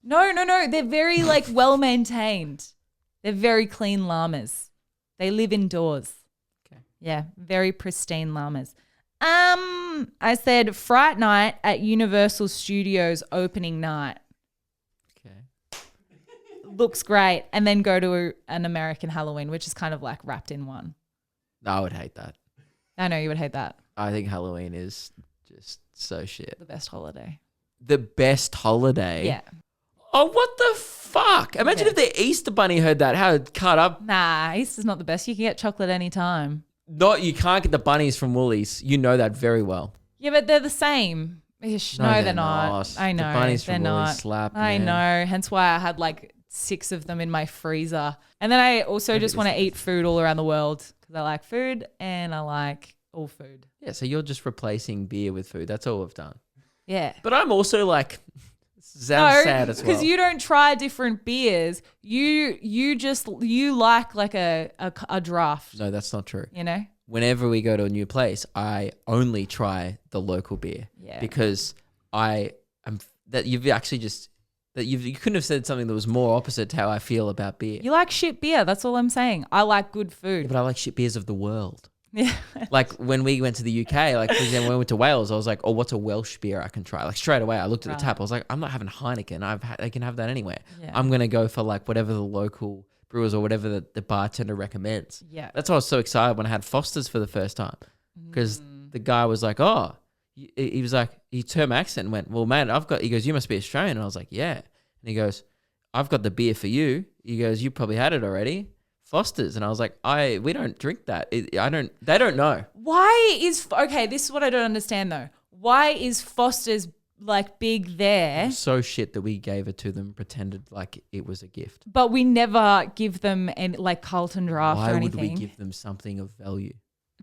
No. They're very like well maintained. They're very clean llamas. They live indoors. Okay. Yeah, very pristine llamas. I said Fright Night at Universal Studios opening night. Okay. Looks great. And then go to an American Halloween, which is kind of like wrapped in one. No, I would hate that. I know you would hate that. I think Halloween is just so shit. The best holiday. The best holiday? Yeah. Oh, what the fuck? Imagine if the Easter Bunny heard that. How it'd cut up. Nah, Easter's not the best. You can get chocolate anytime. No, you can't get the bunnies from Woolies. You know that very well. Yeah, but they're the same. Ish. No, they're not. I know. The bunnies they're from not. Woolies slap, I man. know. Hence why I had like 6 of them in my freezer. And then I also just want to eat food all around the world because I like food and I like all food. Yeah, so you're just replacing beer with food. That's all we've done. Yeah. But I'm also like, sounds sad as well. because you don't try different beers. You like a draft. No, that's not true. You know. Whenever we go to a new place, I only try the local beer. Yeah. Because you couldn't have said something that was more opposite to how I feel about beer. You like shit beer. That's all I'm saying. I like good Yeah, food. but I like shit beers of the world. Yeah. Like when we went to the UK, like for example, when we went to Wales, I was like, oh, what's a Welsh beer I can try? Like straight away, I looked at the tap. I was like, I'm not having Heineken. I can have that anywhere. Yeah. I'm going to go for like whatever the local brewers or whatever the bartender recommends. Yeah. That's why I was so excited when I had Foster's for the first time, because the guy was like, oh, he was like, he turned my accent and went, well, man, he goes, you must be Australian. And I was like, yeah. And he goes, I've got the beer for you. He goes, you probably had it already. Foster's. And I was like, we don't drink that. They don't know. Okay, this is what I don't understand though. Why is Foster's like big there? So shit that we gave it to them, pretended like it was a gift. But we never give them any like Carlton Draft Why or would anything. we give them something of value?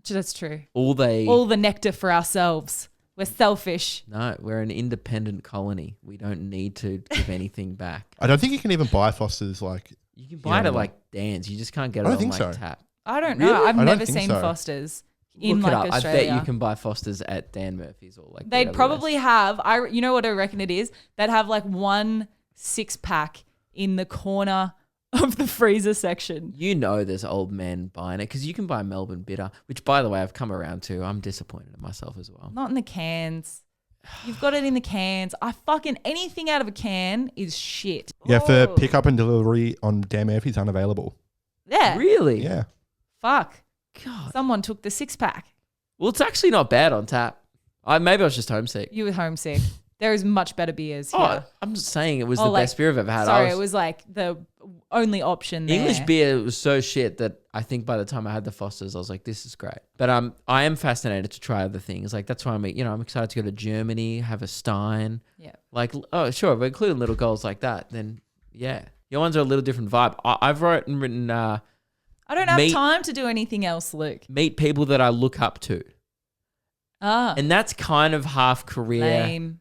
That's true. All the nectar for ourselves. We're selfish. No, we're an independent colony. We don't need to give anything back. I don't think you can even buy Foster's like. You can buy it at like Dan's. You just can't get it I on don't like think so. tap. I don't know. Really? I've I don't never think seen so. Foster's in Look it like up. Australia. I bet you can buy Foster's at Dan Murphy's or like. They'd BOOBAH'S. probably have. You know what I reckon it is? They'd have like 1 6-pack in the corner of the freezer section. You know, there's old men buying it because you can buy Melbourne Bitter, which by the way I've come around to. I'm disappointed in myself as well. Not in the cans. You've got it in the cans. Anything out of a can is shit. Yeah, for Oh. pickup and delivery on Dan Murphy's unavailable. Yeah. Really? Yeah. Fuck. God. Someone took the 6-pack. Well, it's actually not bad on tap. Maybe I was just homesick. You were homesick. There is much better beers here. Oh, I'm just saying it was the like, best beer I've ever had. Sorry, it was like the only option there. English beer was so shit that I think by the time I had the Foster's, I was like, this is great. But I am fascinated to try other things. Like that's why I'm excited to go to Germany, have a Stein. Yeah. Like, oh, sure, but including little goals like that, then yeah. Your ones are a little different vibe. I've written I don't have time to do anything else, Luke. meet people that I look up to. And that's kind of half career. Lame.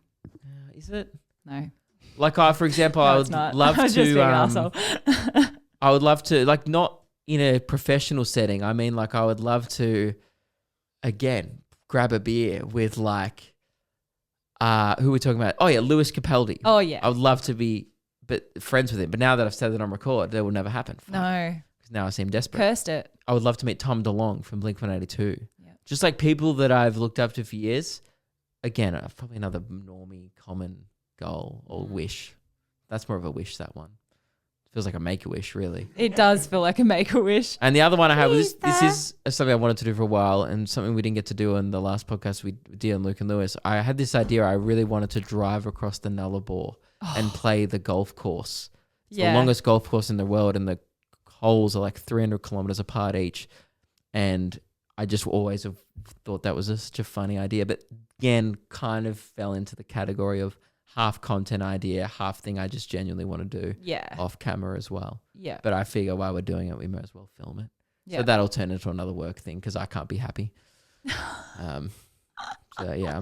Is it? No. Like for example, No, I it's would not. love I was just to being an arsehole. I would love to, like, not in a professional setting. I mean, like, I would love to, again, grab a beer with, like, who are we talking about? Oh, yeah, Lewis Capaldi. Oh, yeah. I would love to be friends with him. But now that I've said that on record, that will never happen. No. Because now I seem desperate. Cursed it. I would love to meet Tom DeLonge from Blink-182. Yeah. Just, like, people that I've looked up to for years. Again, probably another normie, common goal or wish. That's more of a wish, that one. Feels like a make-a-wish, really. It does feel like a make-a-wish. And the other one I had was this Please, is something I wanted to do for a while and something we didn't get to do in the last podcast with Dion, Luke and Lewis. I had this idea. I really wanted to drive across the Nullarbor and play the golf course. It's the longest golf course in the world and the holes are like 300 kilometers apart each. And I just always have thought that was such a funny idea. But again, kind of fell into the category of half content idea, half thing I just genuinely want to do off camera as well. Yeah. But I figure while we're doing it, we might as well film it. Yeah. So that'll turn into another work thing because I can't be happy. So yeah,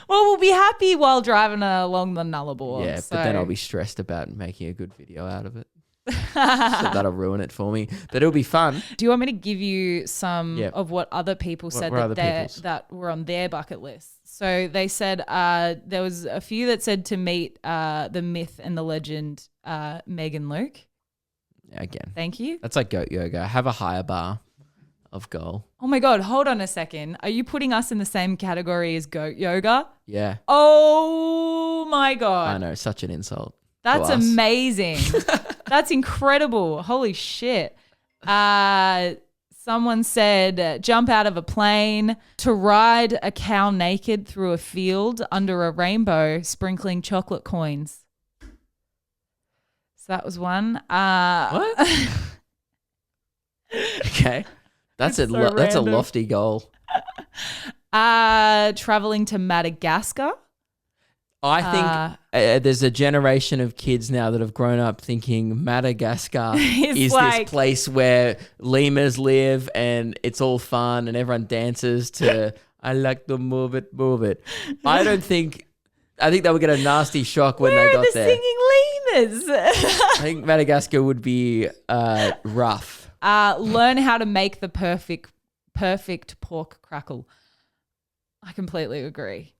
Well, we'll be happy while driving along the Nullarbor. yeah. So. But then I'll be stressed about making a good video out of it. So that'll ruin it for me. But it'll be fun. Do you want me to give you some of what other people said were other that were on their bucket list? So they said there was a few that said to meet the myth and the legend Meg and Luke. Again, Thank you. that's like goat yoga. Have a higher bar of goal. Oh my God, hold on a second. Are you putting us in the same category as goat yoga? Yeah. Oh my God. I know, such an insult. That's to us. amazing. That's incredible. Holy shit. Someone said jump out of a plane, to ride a cow naked through a field under a rainbow, sprinkling chocolate coins. So that was one. What? Okay. That's It's a so that's a random. lofty goal. Traveling to Madagascar. I think there's a generation of kids now that have grown up thinking Madagascar is like- this place where lemurs live and it's all fun and everyone dances to I like to move it, move it. I think they would get a nasty shock when Where they are got the there. singing lemurs? I think Madagascar would be rough. Learn how to make the perfect pork crackle. I completely agree.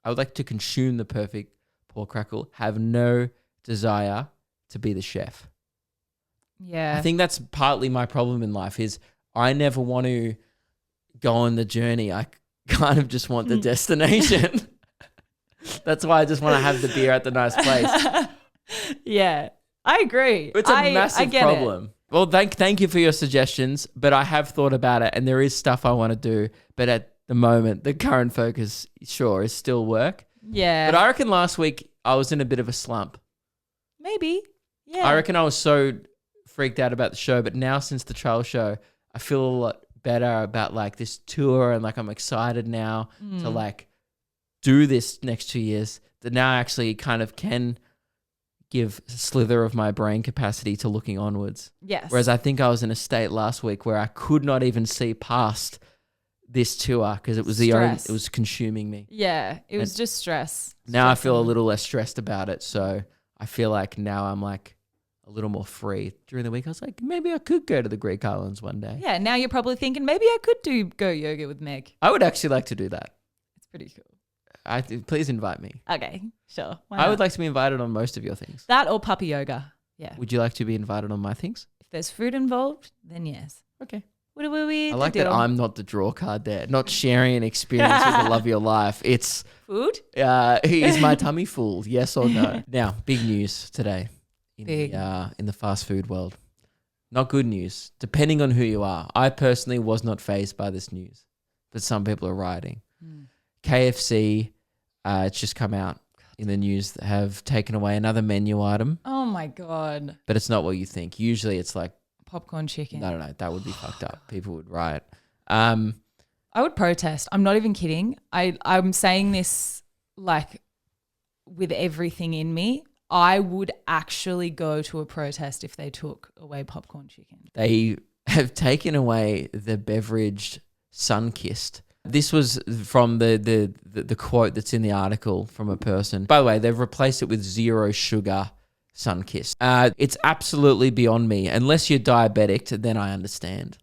I would like to consume the perfect pork crackle, have no desire to be the chef. Yeah. I think that's partly my problem in life is I never want to go on the journey. I kind of just want the destination. That's why I just want to have the beer at the nice place. Yeah. I agree. It's a massive I get problem. Well, thank you for your suggestions, but I have thought about it, and there is stuff I want to do. But at the moment, the current focus, sure, is still work. Yeah. But I reckon last week I was in a bit of a slump. Maybe. Yeah. I reckon I was so freaked out about the show, but now since the trial show, I feel a lot better about like this tour, and like I'm excited now to like do this next 2 years. That now I actually kind of can give a slither of my brain capacity to looking onwards. Yes. Whereas I think I was in a state last week where I could not even see past this tour because it was it was consuming me. Yeah, it was just stress. Now I feel a little less stressed about it, so I feel like now I'm like a little more free. During the week I was like, maybe I could go to the Greek islands one day. Yeah, now you're probably thinking maybe I could go yoga with Meg. I would actually like to do that. It's pretty cool. Please invite me. Okay, sure. Why I not? would like to be invited on most of your things. That or puppy yoga. Yeah. Would you like to be invited on my things? If there's food involved, then yes. Okay. What we? I like that I'm not the draw card there. Not sharing an experience with the love of your life. It's food. Is my tummy full? Yes or no? Now, big news today in the fast food world. Not good news, depending on who you are. I personally was not fazed by this news, but some people are rioting. KFC, it's just come out in the news that have taken away another menu item, Oh my god. but it's not what you think. Usually it's like, Popcorn chicken. no, that would be fucked up. People would riot. I would protest. I'm not even kidding. I'm saying this like with everything in me. I would actually go to a protest if they took away popcorn chicken. They have taken away the beverage Sunkist. This was from the quote that's in the article from a person. By the way, they've replaced it with zero sugar Sunkist. It's absolutely beyond me. Unless you're diabetic, then I understand.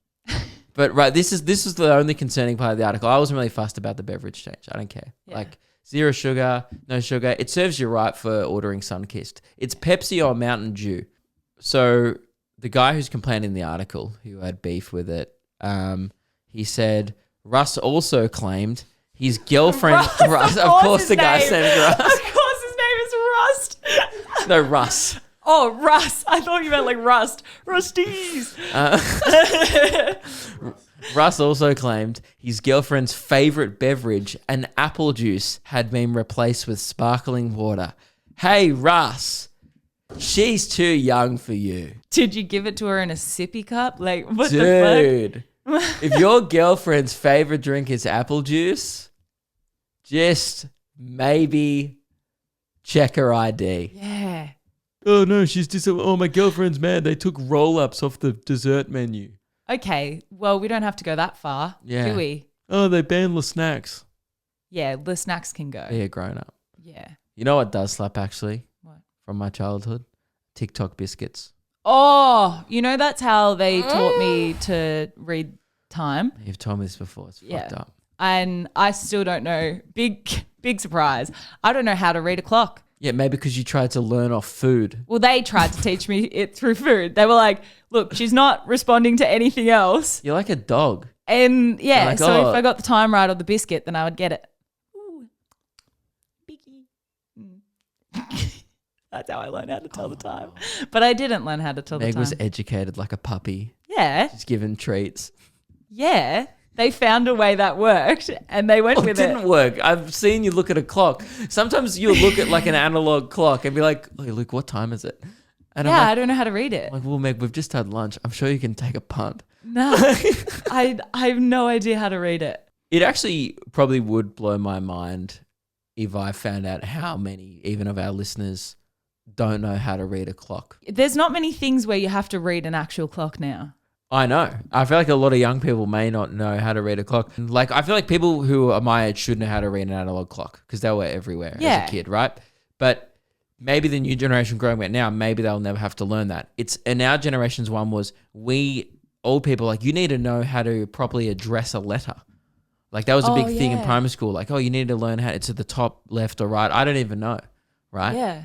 But right, this is the only concerning part of the article. I wasn't really fussed about the beverage change. I don't care. Yeah. Like zero sugar, no sugar. It serves you right for ordering Sunkist. It's Pepsi or Mountain Dew. So the guy who's complaining in the article, who had beef with it, he said Russ also claimed his girlfriend. Russ, of course, the guy said Russ. Of course, his name is Rust. No, Russ. Oh, Russ. I thought you meant like Rust. Rusties. Russ also claimed his girlfriend's favorite beverage, an apple juice, had been replaced with sparkling water. Hey, Russ, she's too young for you. Did you give it to her in a sippy cup? Like, what the Dude, if your girlfriend's favorite drink is apple juice, just maybe check her ID. fuck? Yeah. Oh no, oh, my girlfriend's mad. They took roll-ups off the dessert menu. Okay. Well, we don't have to go that far, do we? Oh, they banned the snacks. Yeah, the snacks can go. They're grown up. Yeah. You know what does slap actually? What? From my childhood? TikTok biscuits. Oh, that's how they taught me to read time. You've told me this before. It's Yeah. fucked up. And I still don't know. Big surprise. I don't know how to read a clock. Yeah, maybe because you tried to learn off food. Well, they tried to teach me it through food. They were like, look, she's not responding to anything else. You're like a dog. And yeah, Like, so oh. if I got the time right on the biscuit, then I would get it. Ooh, biggie. That's how I learned how to tell the time. But I didn't learn how to tell the Meg time. was educated like a puppy. Yeah. She's given treats. Yeah. They found a way that worked and they went It with it. didn't work. I've seen you look at a clock. Sometimes you look at like an analog clock and be like, "Hey, Luke, what time is it?" And Yeah, I I'm don't know how to read it. like, "Well, Meg, we've just had lunch. I'm sure you can take a punt." No, I have no idea how to read it. It actually probably would blow my mind if I found out how many, even of our listeners, don't know how to read a clock. There's not many things where you have to read an actual clock now. I know. I feel like a lot of young people may not know how to read a clock. Like, I feel like people who are my age should know how to read an analog clock because they were everywhere as a kid, right? But maybe the new generation growing up now, maybe they'll never have to learn that. And our generation's one was old people, like, you need to know how to properly address a letter. Like, that was a big thing in primary school. Like, oh, you need to learn how it's at the top, left, or right. I don't even know, right? Yeah.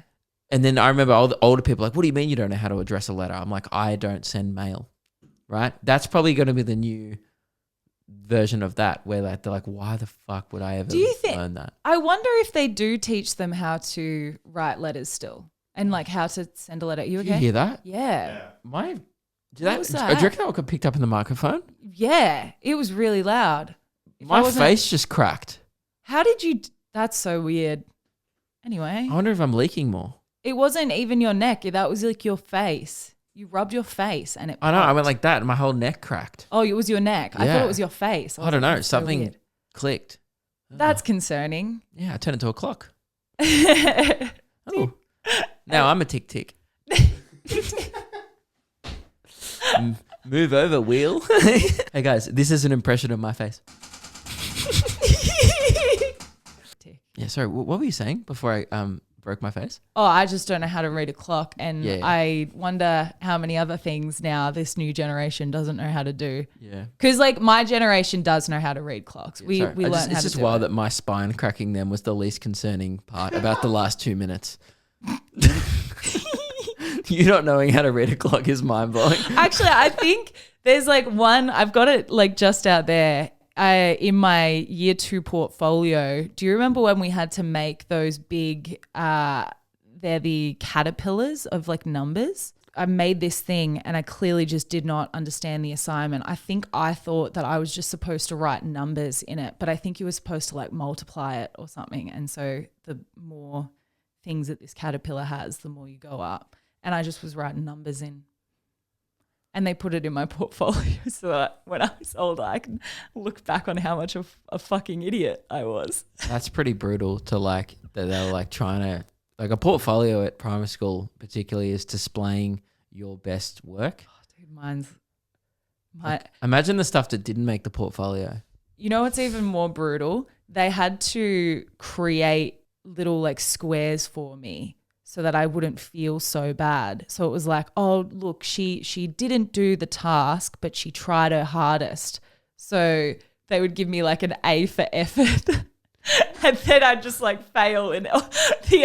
And then I remember all the older people like, what do you mean you don't know how to address a letter? I'm like, I don't send mail, right? That's probably going to be the new version of that where they're like, why the fuck would I ever learn that? I wonder if they do teach them how to write letters still and like how to send a letter. You Did okay? you hear that? Yeah. My Do What was do you that? reckon that got picked up in the microphone? Yeah, it was really loud. If I My wasn't- face just cracked. How did you? That's so weird. Anyway, I wonder if I'm leaking more. it wasn't even your neck. That was like your face. You rubbed your face and it I know. I popped. went like that and my whole neck cracked. Oh, it was your neck. I thought Yeah. it was your face. I was don't like, know. that's so Something weird. clicked. That's concerning. Yeah, I turned into a clock. Oh. Now I'm a tick tick. Move over, wheel. Hey guys, this is an impression of my face. Yeah, sorry. What were you saying before I broke my face? Oh, I just don't know how to read a clock. And Yeah. I wonder how many other things now this new generation doesn't know how to do. Yeah. Because like my generation does know how to read clocks. We Sorry. learned how to It's just do wild it. that my spine cracking them was the least concerning part about the last 2 minutes. You not knowing how to read a clock is mind blowing. Actually, I think there's like one, I've got it like just out there in my year 2 portfolio. Do you remember when we had to make those big, they're the caterpillars of like numbers? I made this thing and I clearly just did not understand the assignment. I think I thought that I was just supposed to write numbers in it, but I think you were supposed to like multiply it or something. And so the more things that this caterpillar has, the more you go up. And I just was writing numbers in. And they put it in my portfolio so that when I was older, I can look back on how much of a fucking idiot I was. That's pretty brutal to like, that they were like trying to, like a portfolio at primary school particularly is displaying your best work. Dude, mine's Imagine the stuff that didn't make the portfolio. You know what's even more brutal? They had to create little like squares for me so that I wouldn't feel so bad. So it was like, oh, look, she didn't do the task, but she tried her hardest. So they would give me like an A for effort. And then I'd just like fail in the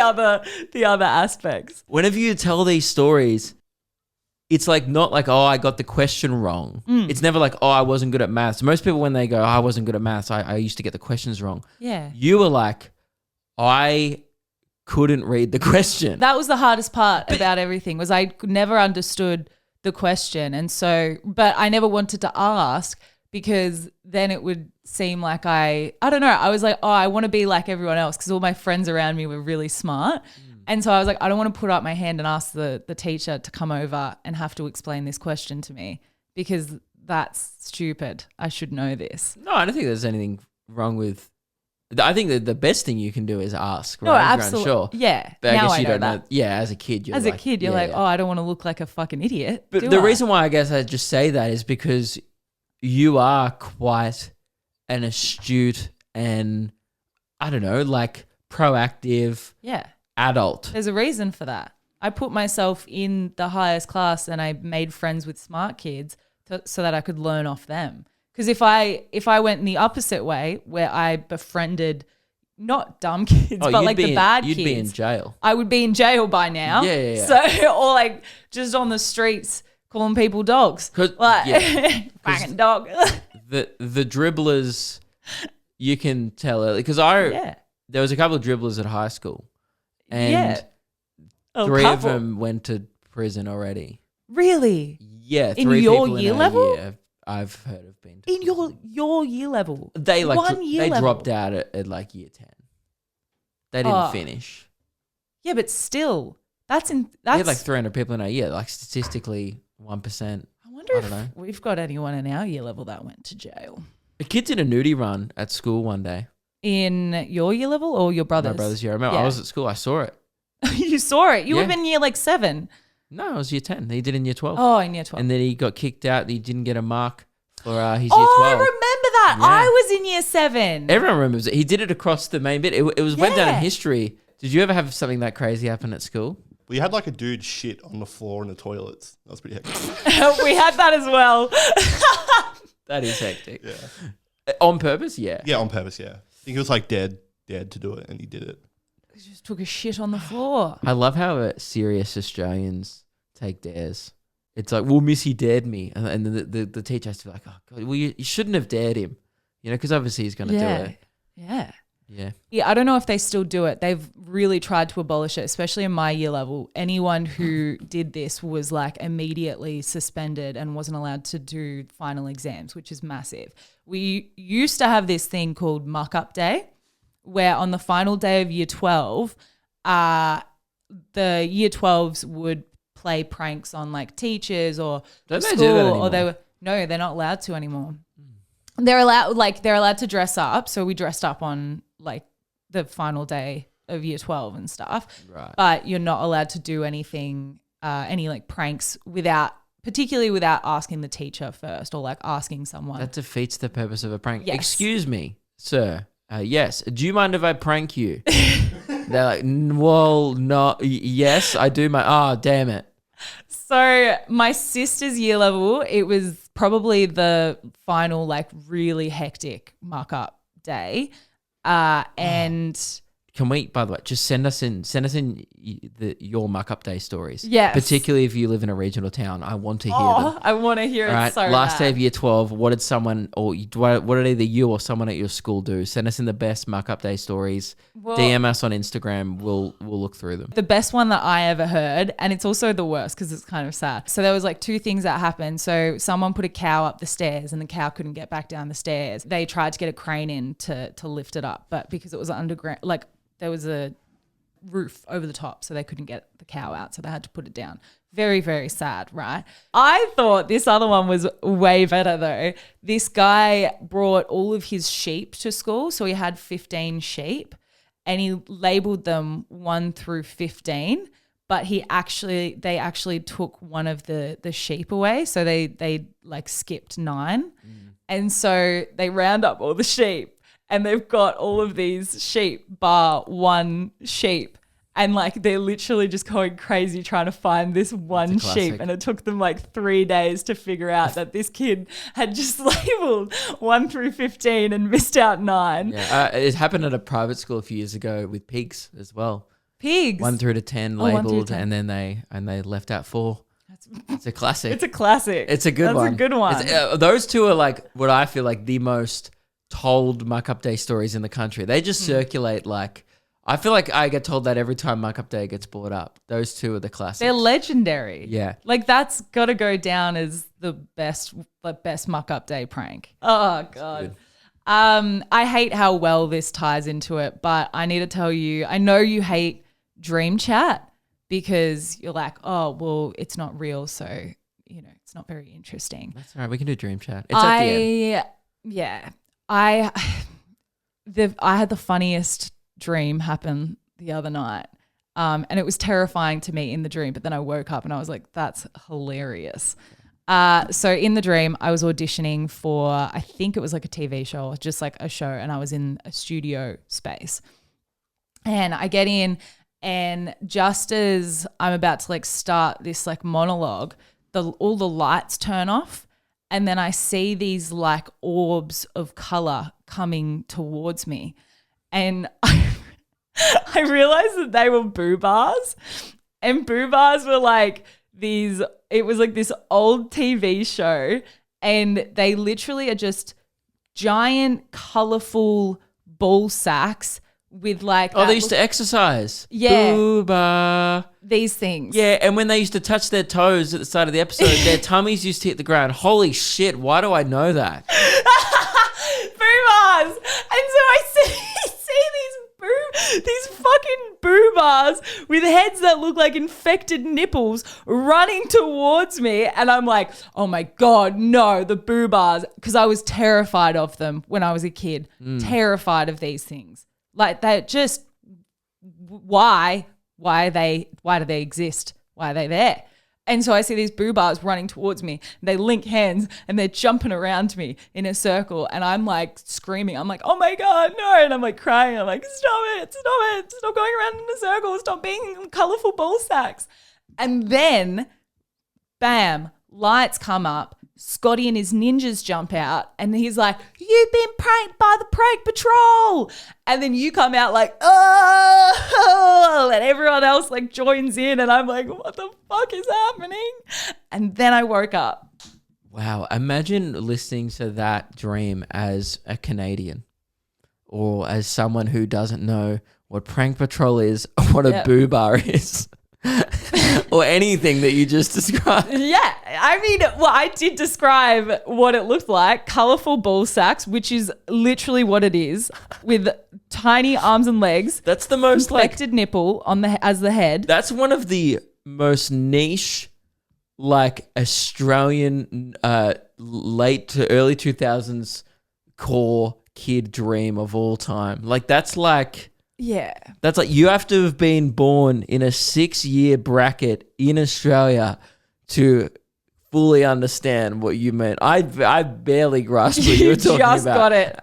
other aspects. Whenever you tell these stories, it's like not like, oh, I got the question wrong. It's never like, oh, I wasn't good at maths. Most people, when they go, oh, I wasn't good at maths, I used to get the questions wrong. Yeah. You were like, I couldn't read the question. That was the hardest part about everything was I never understood the question. And so, but I never wanted to ask because then it would seem like I don't know. I was like, oh, I want to be like everyone else because all my friends around me were really smart. And so I was like, I don't want to put up my hand and ask the teacher to come over and have to explain this question to me because that's stupid. I should know this. No, I don't think there's anything wrong with. I think that the best thing you can do is ask. Right? No, If you're absolutely. unsure. Yeah. But I now guess I you know don't that. know. Yeah, as a kid, you're As like, a kid, you're yeah, like, yeah. oh, I don't want to look like a fucking idiot. But do the I? reason why I guess I just say that is because you are quite an astute and, I don't know, like proactive Yeah. adult. There's a reason for that. I put myself in the highest class and I made friends with smart kids so that I could learn off them. Because if I went in the opposite way where I befriended not dumb kids, but like the bad kids. You'd be in jail. I would be in jail by now. Yeah. So, or like just on the streets calling people dogs. 'Cause- Like, yeah. fucking dog. The dribblers, you can tell because Yeah. there was a couple of dribblers at high school, and Yeah. A 3 couple. of them went to prison already. Really? Yeah, In 3 your people year in our level? year I've heard of been to In prison. your year level? They like one year they level? dropped out at like year 10. They didn't Oh. finish. Yeah, but still, that's We had like 300 people in our year, like statistically 1%. I wonder I if don't know. we've got anyone in our year level that went to jail. A kid did a nudie run at school one day. In your year level or your brother's? My brother's year. I remember I Yeah. was at school. I saw it. You saw it. You would Yeah. have been year like 7. No, it was year 10. He did in year 12. Oh, in year 12. And then he got kicked out. He didn't get a mark for his year Oh, 12. I remember that. Yeah. I was in year 7. Everyone remembers it. He did it across the main bit. It went down in Yeah. history. Did you ever have something that crazy happen at school? We had like a dude shit on the floor in the toilets. That was pretty hectic. We had that as well. That is hectic. Yeah. On purpose? Yeah. Yeah, on purpose, yeah. I think he was like dead to do it, and he did it. He just took a shit on the floor. I love how serious Australians take dares. It's like, well, Missy dared me. And then the teacher has to be like, oh, God, well, you shouldn't have dared him. You know, because obviously he's going to do it. Yeah. Yeah, I don't know if they still do it. They've really tried to abolish it, especially in my year level. Anyone who did this was like immediately suspended and wasn't allowed to do final exams, which is massive. We used to have this thing called Muck Up Day, where on the final day of year 12, the year 12s would play pranks on like teachers or Don't they school, do that anymore? or they're not allowed to anymore. They're allowed to dress up. So we dressed up on like the final day of year 12 and stuff. Right. But you're not allowed to do anything, any like pranks particularly without asking the teacher first or like asking someone. That defeats the purpose of a prank. Yes. Excuse me, sir. Yes. Do you mind if I prank you? They're like, well, no. Yes, I do. Damn it. So my sister's year level, it was probably the final like really hectic muck up day. And Can we, by the way, just send us in your muck up day stories. Yes. Particularly if you live in a regional town. I want to hear them. I want to hear All it right. so Last day bad. of year 12, what did someone what did either you or someone at your school do? Send us in the best muck up day stories. Well, DM us on Instagram. We'll look through them. the best one that I ever heard, and it's also the worst because it's kind of sad. So there was like two things that happened. So someone put a cow up the stairs and the cow couldn't get back down the stairs. They tried to get a crane in to lift it up, but because it was underground, like there was a roof over the top, so they couldn't get the cow out, so they had to put it down. Very, very sad, right? I thought this other one was way better though. This guy brought all of his sheep to school, so he had 15 sheep and he labeled them 1 through 15, but they actually took one of the sheep away, so they like skipped 9. And so they round up all the sheep and they've got all of these sheep bar one sheep. And like they're literally just going crazy trying to find this one sheep. And it took them like 3 days to figure out that this kid had just labeled 1 through 15 and missed out 9. Yeah, it happened at a private school a few years ago with pigs as well. Pigs. 1 through to 10 1 through labeled, 10. and then they left out 4. It's a classic. It's a classic. It's a good one. That's a good one. Those two are like what I feel like the most told muck up day stories in the country. They just circulate like. I feel like I get told that every time Muck Up Day gets brought up. Those two are the classics. They're legendary. Yeah. Like that's got to go down as the best Muck Up Day prank. Oh God. I hate how well this ties into it, but I need to tell you, I know you hate dream chat because you're like, oh, well, it's not real. So, it's not very interesting. That's all right. We can do dream chat. It's at the end. Yeah. I had the funniest dream happen the other night, and it was terrifying to me in the dream, but then I woke up and I was like, that's hilarious. So in the dream I was auditioning for, I think it was like a TV show or just like a show, and I was in a studio space, and I get in, and just as I'm about to like start this like monologue, all the lights turn off, and then I see these like orbs of color coming towards me, and I realized that they were BOOBAH'S, and BOOBAH'S were like it was like this old TV show, and they literally are just giant, colorful ball sacks with like. Oh, they used to exercise. Yeah. Boobah. These things. Yeah, and when they used to touch their toes at the start of the episode, their tummies used to hit the ground. Holy shit, why do I know that? BOOBAH'S. And so I see these fucking BOOBAH'S with heads that look like infected nipples running towards me, and I'm like, oh my God, no, the BOOBAH'S, because I was terrified of them when I was a kid, terrified of these things. Like they just, why do they exist? Why are they there? And so I see these BOOBAH'S running towards me. They link hands and they're jumping around me in a circle. And I'm like screaming. I'm like, oh my God, no. And I'm like crying. I'm like, stop it. Stop going around in a circle. Stop being colorful ball sacks. And then, bam, lights come up. Scotty and his ninjas jump out, and he's like, you've been pranked by the prank patrol. And then you come out like, oh, and everyone else like joins in, and I'm like, what the fuck is happening? And then I woke up. Wow. Imagine listening to that dream as a Canadian or as someone who doesn't know what prank patrol is, what a boobar is. Or anything that you just described. Yeah. I mean, well, I did describe what it looked like. Colourful ball sacks, which is literally what it is, with tiny arms and legs. That's the most inflected nipple as the head. That's one of the most niche, like Australian late to early 2000s core kid dream of all time. Like that's like you have to have been born in a 6-year bracket in Australia to fully understand what you meant. I barely grasped what you were talking about. You just got it.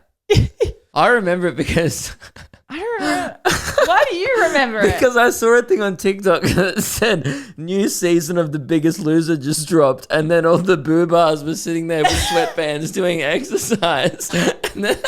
I remember it because I don't remember. Why do you remember it? Because I saw a thing on TikTok that said new season of The Biggest Loser just dropped, and then all the boobahs were sitting there with sweatbands doing exercise. And then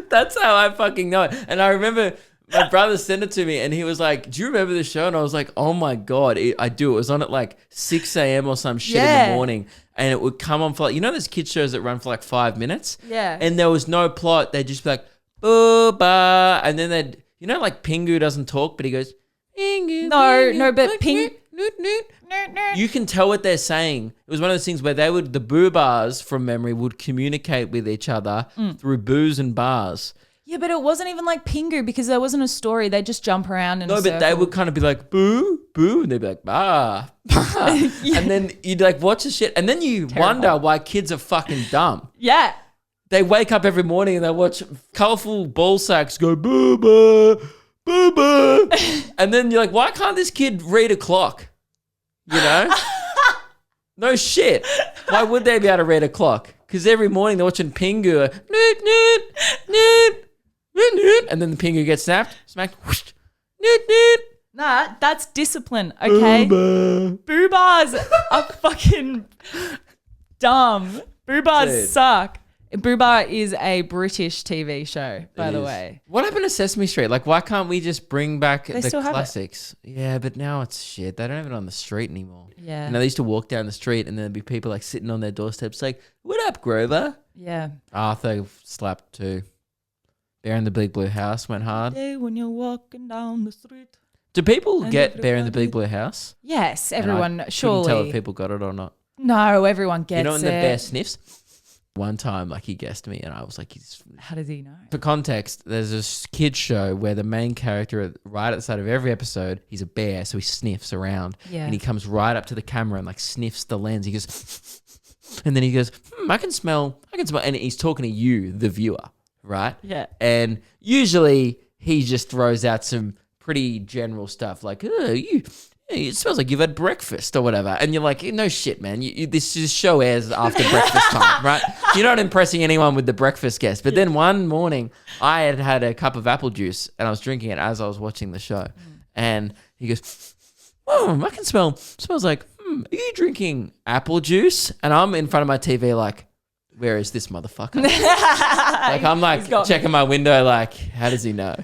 that's how I fucking know it. And I remember my brother sent it to me, and he was like, "Do you remember this show?" And I was like, "Oh my god, I do." It was on at like 6 a.m. or some shit in the morning. And it would come on for like, you know those kids shows that run for like 5 minutes? Yeah. And there was no plot. They'd just be like, booba. And then they'd, you know, like Pingu doesn't talk, but he goes, Pingu. No, but Pingu. You can tell what they're saying. It was one of those things where the boobahs from memory would communicate with each other through boos and bars. Yeah, but it wasn't even like Pingu because there wasn't a story. They just jump around in a circle. No, but they would kind of be like, boo, boo, and they'd be like, bah, bah. And then you'd like watch the shit. And then you wonder why kids are fucking dumb. Yeah. They wake up every morning and they watch colourful ball sacks go, booba, booba. And then you're like, why can't this kid read a clock? You know? No shit. Why would they be able to read a clock? Because every morning they're watching Pingu, noot, noot, noot. And then the Pingu gets snapped, smacked, whoosh, noot, noot. Nah, that's discipline, okay? Boobahs are fucking dumb. Boobahs suck. Boobaah is a British TV show, by the way. What happened to Sesame Street? Like, why can't we just bring back the still have it. classics? Yeah, but now it's shit. They don't have it on the street anymore. Yeah. You know, they used to walk down the street and there'd be people like sitting on their doorsteps like, what up, Grover? Yeah. Arthur slapped too. Bear in the Big Blue House went hard. Hey, when you're walking down the street. Do people get Bear in the Big Blue House? Yes, everyone, I surely. couldn't tell if people got it or not. No, everyone gets it. You know when the bear sniffs? One time, like, he guessed me and I was like, how does he know? For context, there's this kid's show where the main character, right at the start of every episode, he's a bear, so he sniffs around. Yeah. And he comes right up to the camera and like sniffs the lens. He goes, and then he goes, I can smell. And he's talking to you, the viewer, right? Yeah. And usually he just throws out some pretty general stuff like, it smells like you've had breakfast or whatever. And you're like, no shit, man. This show airs after breakfast time, right? You're not impressing anyone with the breakfast guest. But then one morning, I had a cup of apple juice and I was drinking it as I was watching the show. And he goes, oh, I can smell. Smells like, are you drinking apple juice? And I'm in front of my TV like, where is this motherfucker? Like, I'm like checking my window like, how does he know?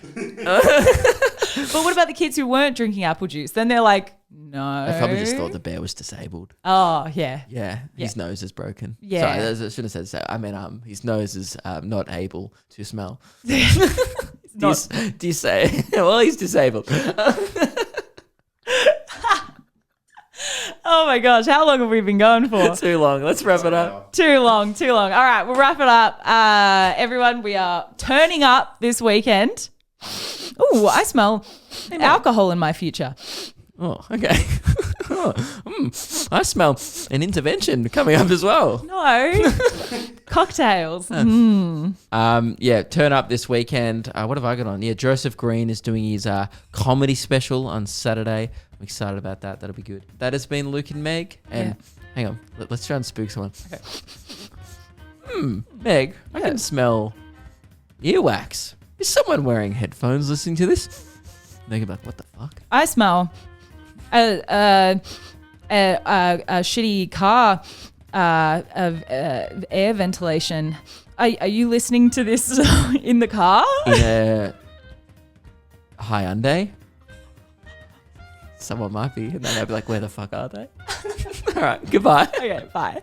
But what about the kids who weren't drinking apple juice? Then they're like, no. They probably just thought the bear was disabled. Oh, yeah. Yeah, his nose is broken. Yeah. Sorry, I shouldn't have said so. I mean, his nose is not able to smell. Do you say? Well, he's disabled. Oh my gosh, how long have we been going for? Too long. Let's wrap it up. Too long. All right, we'll wrap it up. Everyone, we are turning up this weekend. Oh, I smell alcohol in my future. Oh, okay. I smell an intervention coming up as well. No. Cocktails. Yeah, turn up this weekend. What have I got on? Yeah, Joseph Green is doing his comedy special on Saturday. I'm excited about that. That'll be good. That has been Luke and Meg. And hang on, let's try and spook someone. Okay. Meg, I can smell earwax. Is someone wearing headphones listening to this? Meg about what the fuck? I smell a shitty car of air ventilation. Are you listening to this in the car? In a Hyundai? Someone might be, and then they'll be like, where the fuck are they? All right, goodbye. Okay, bye.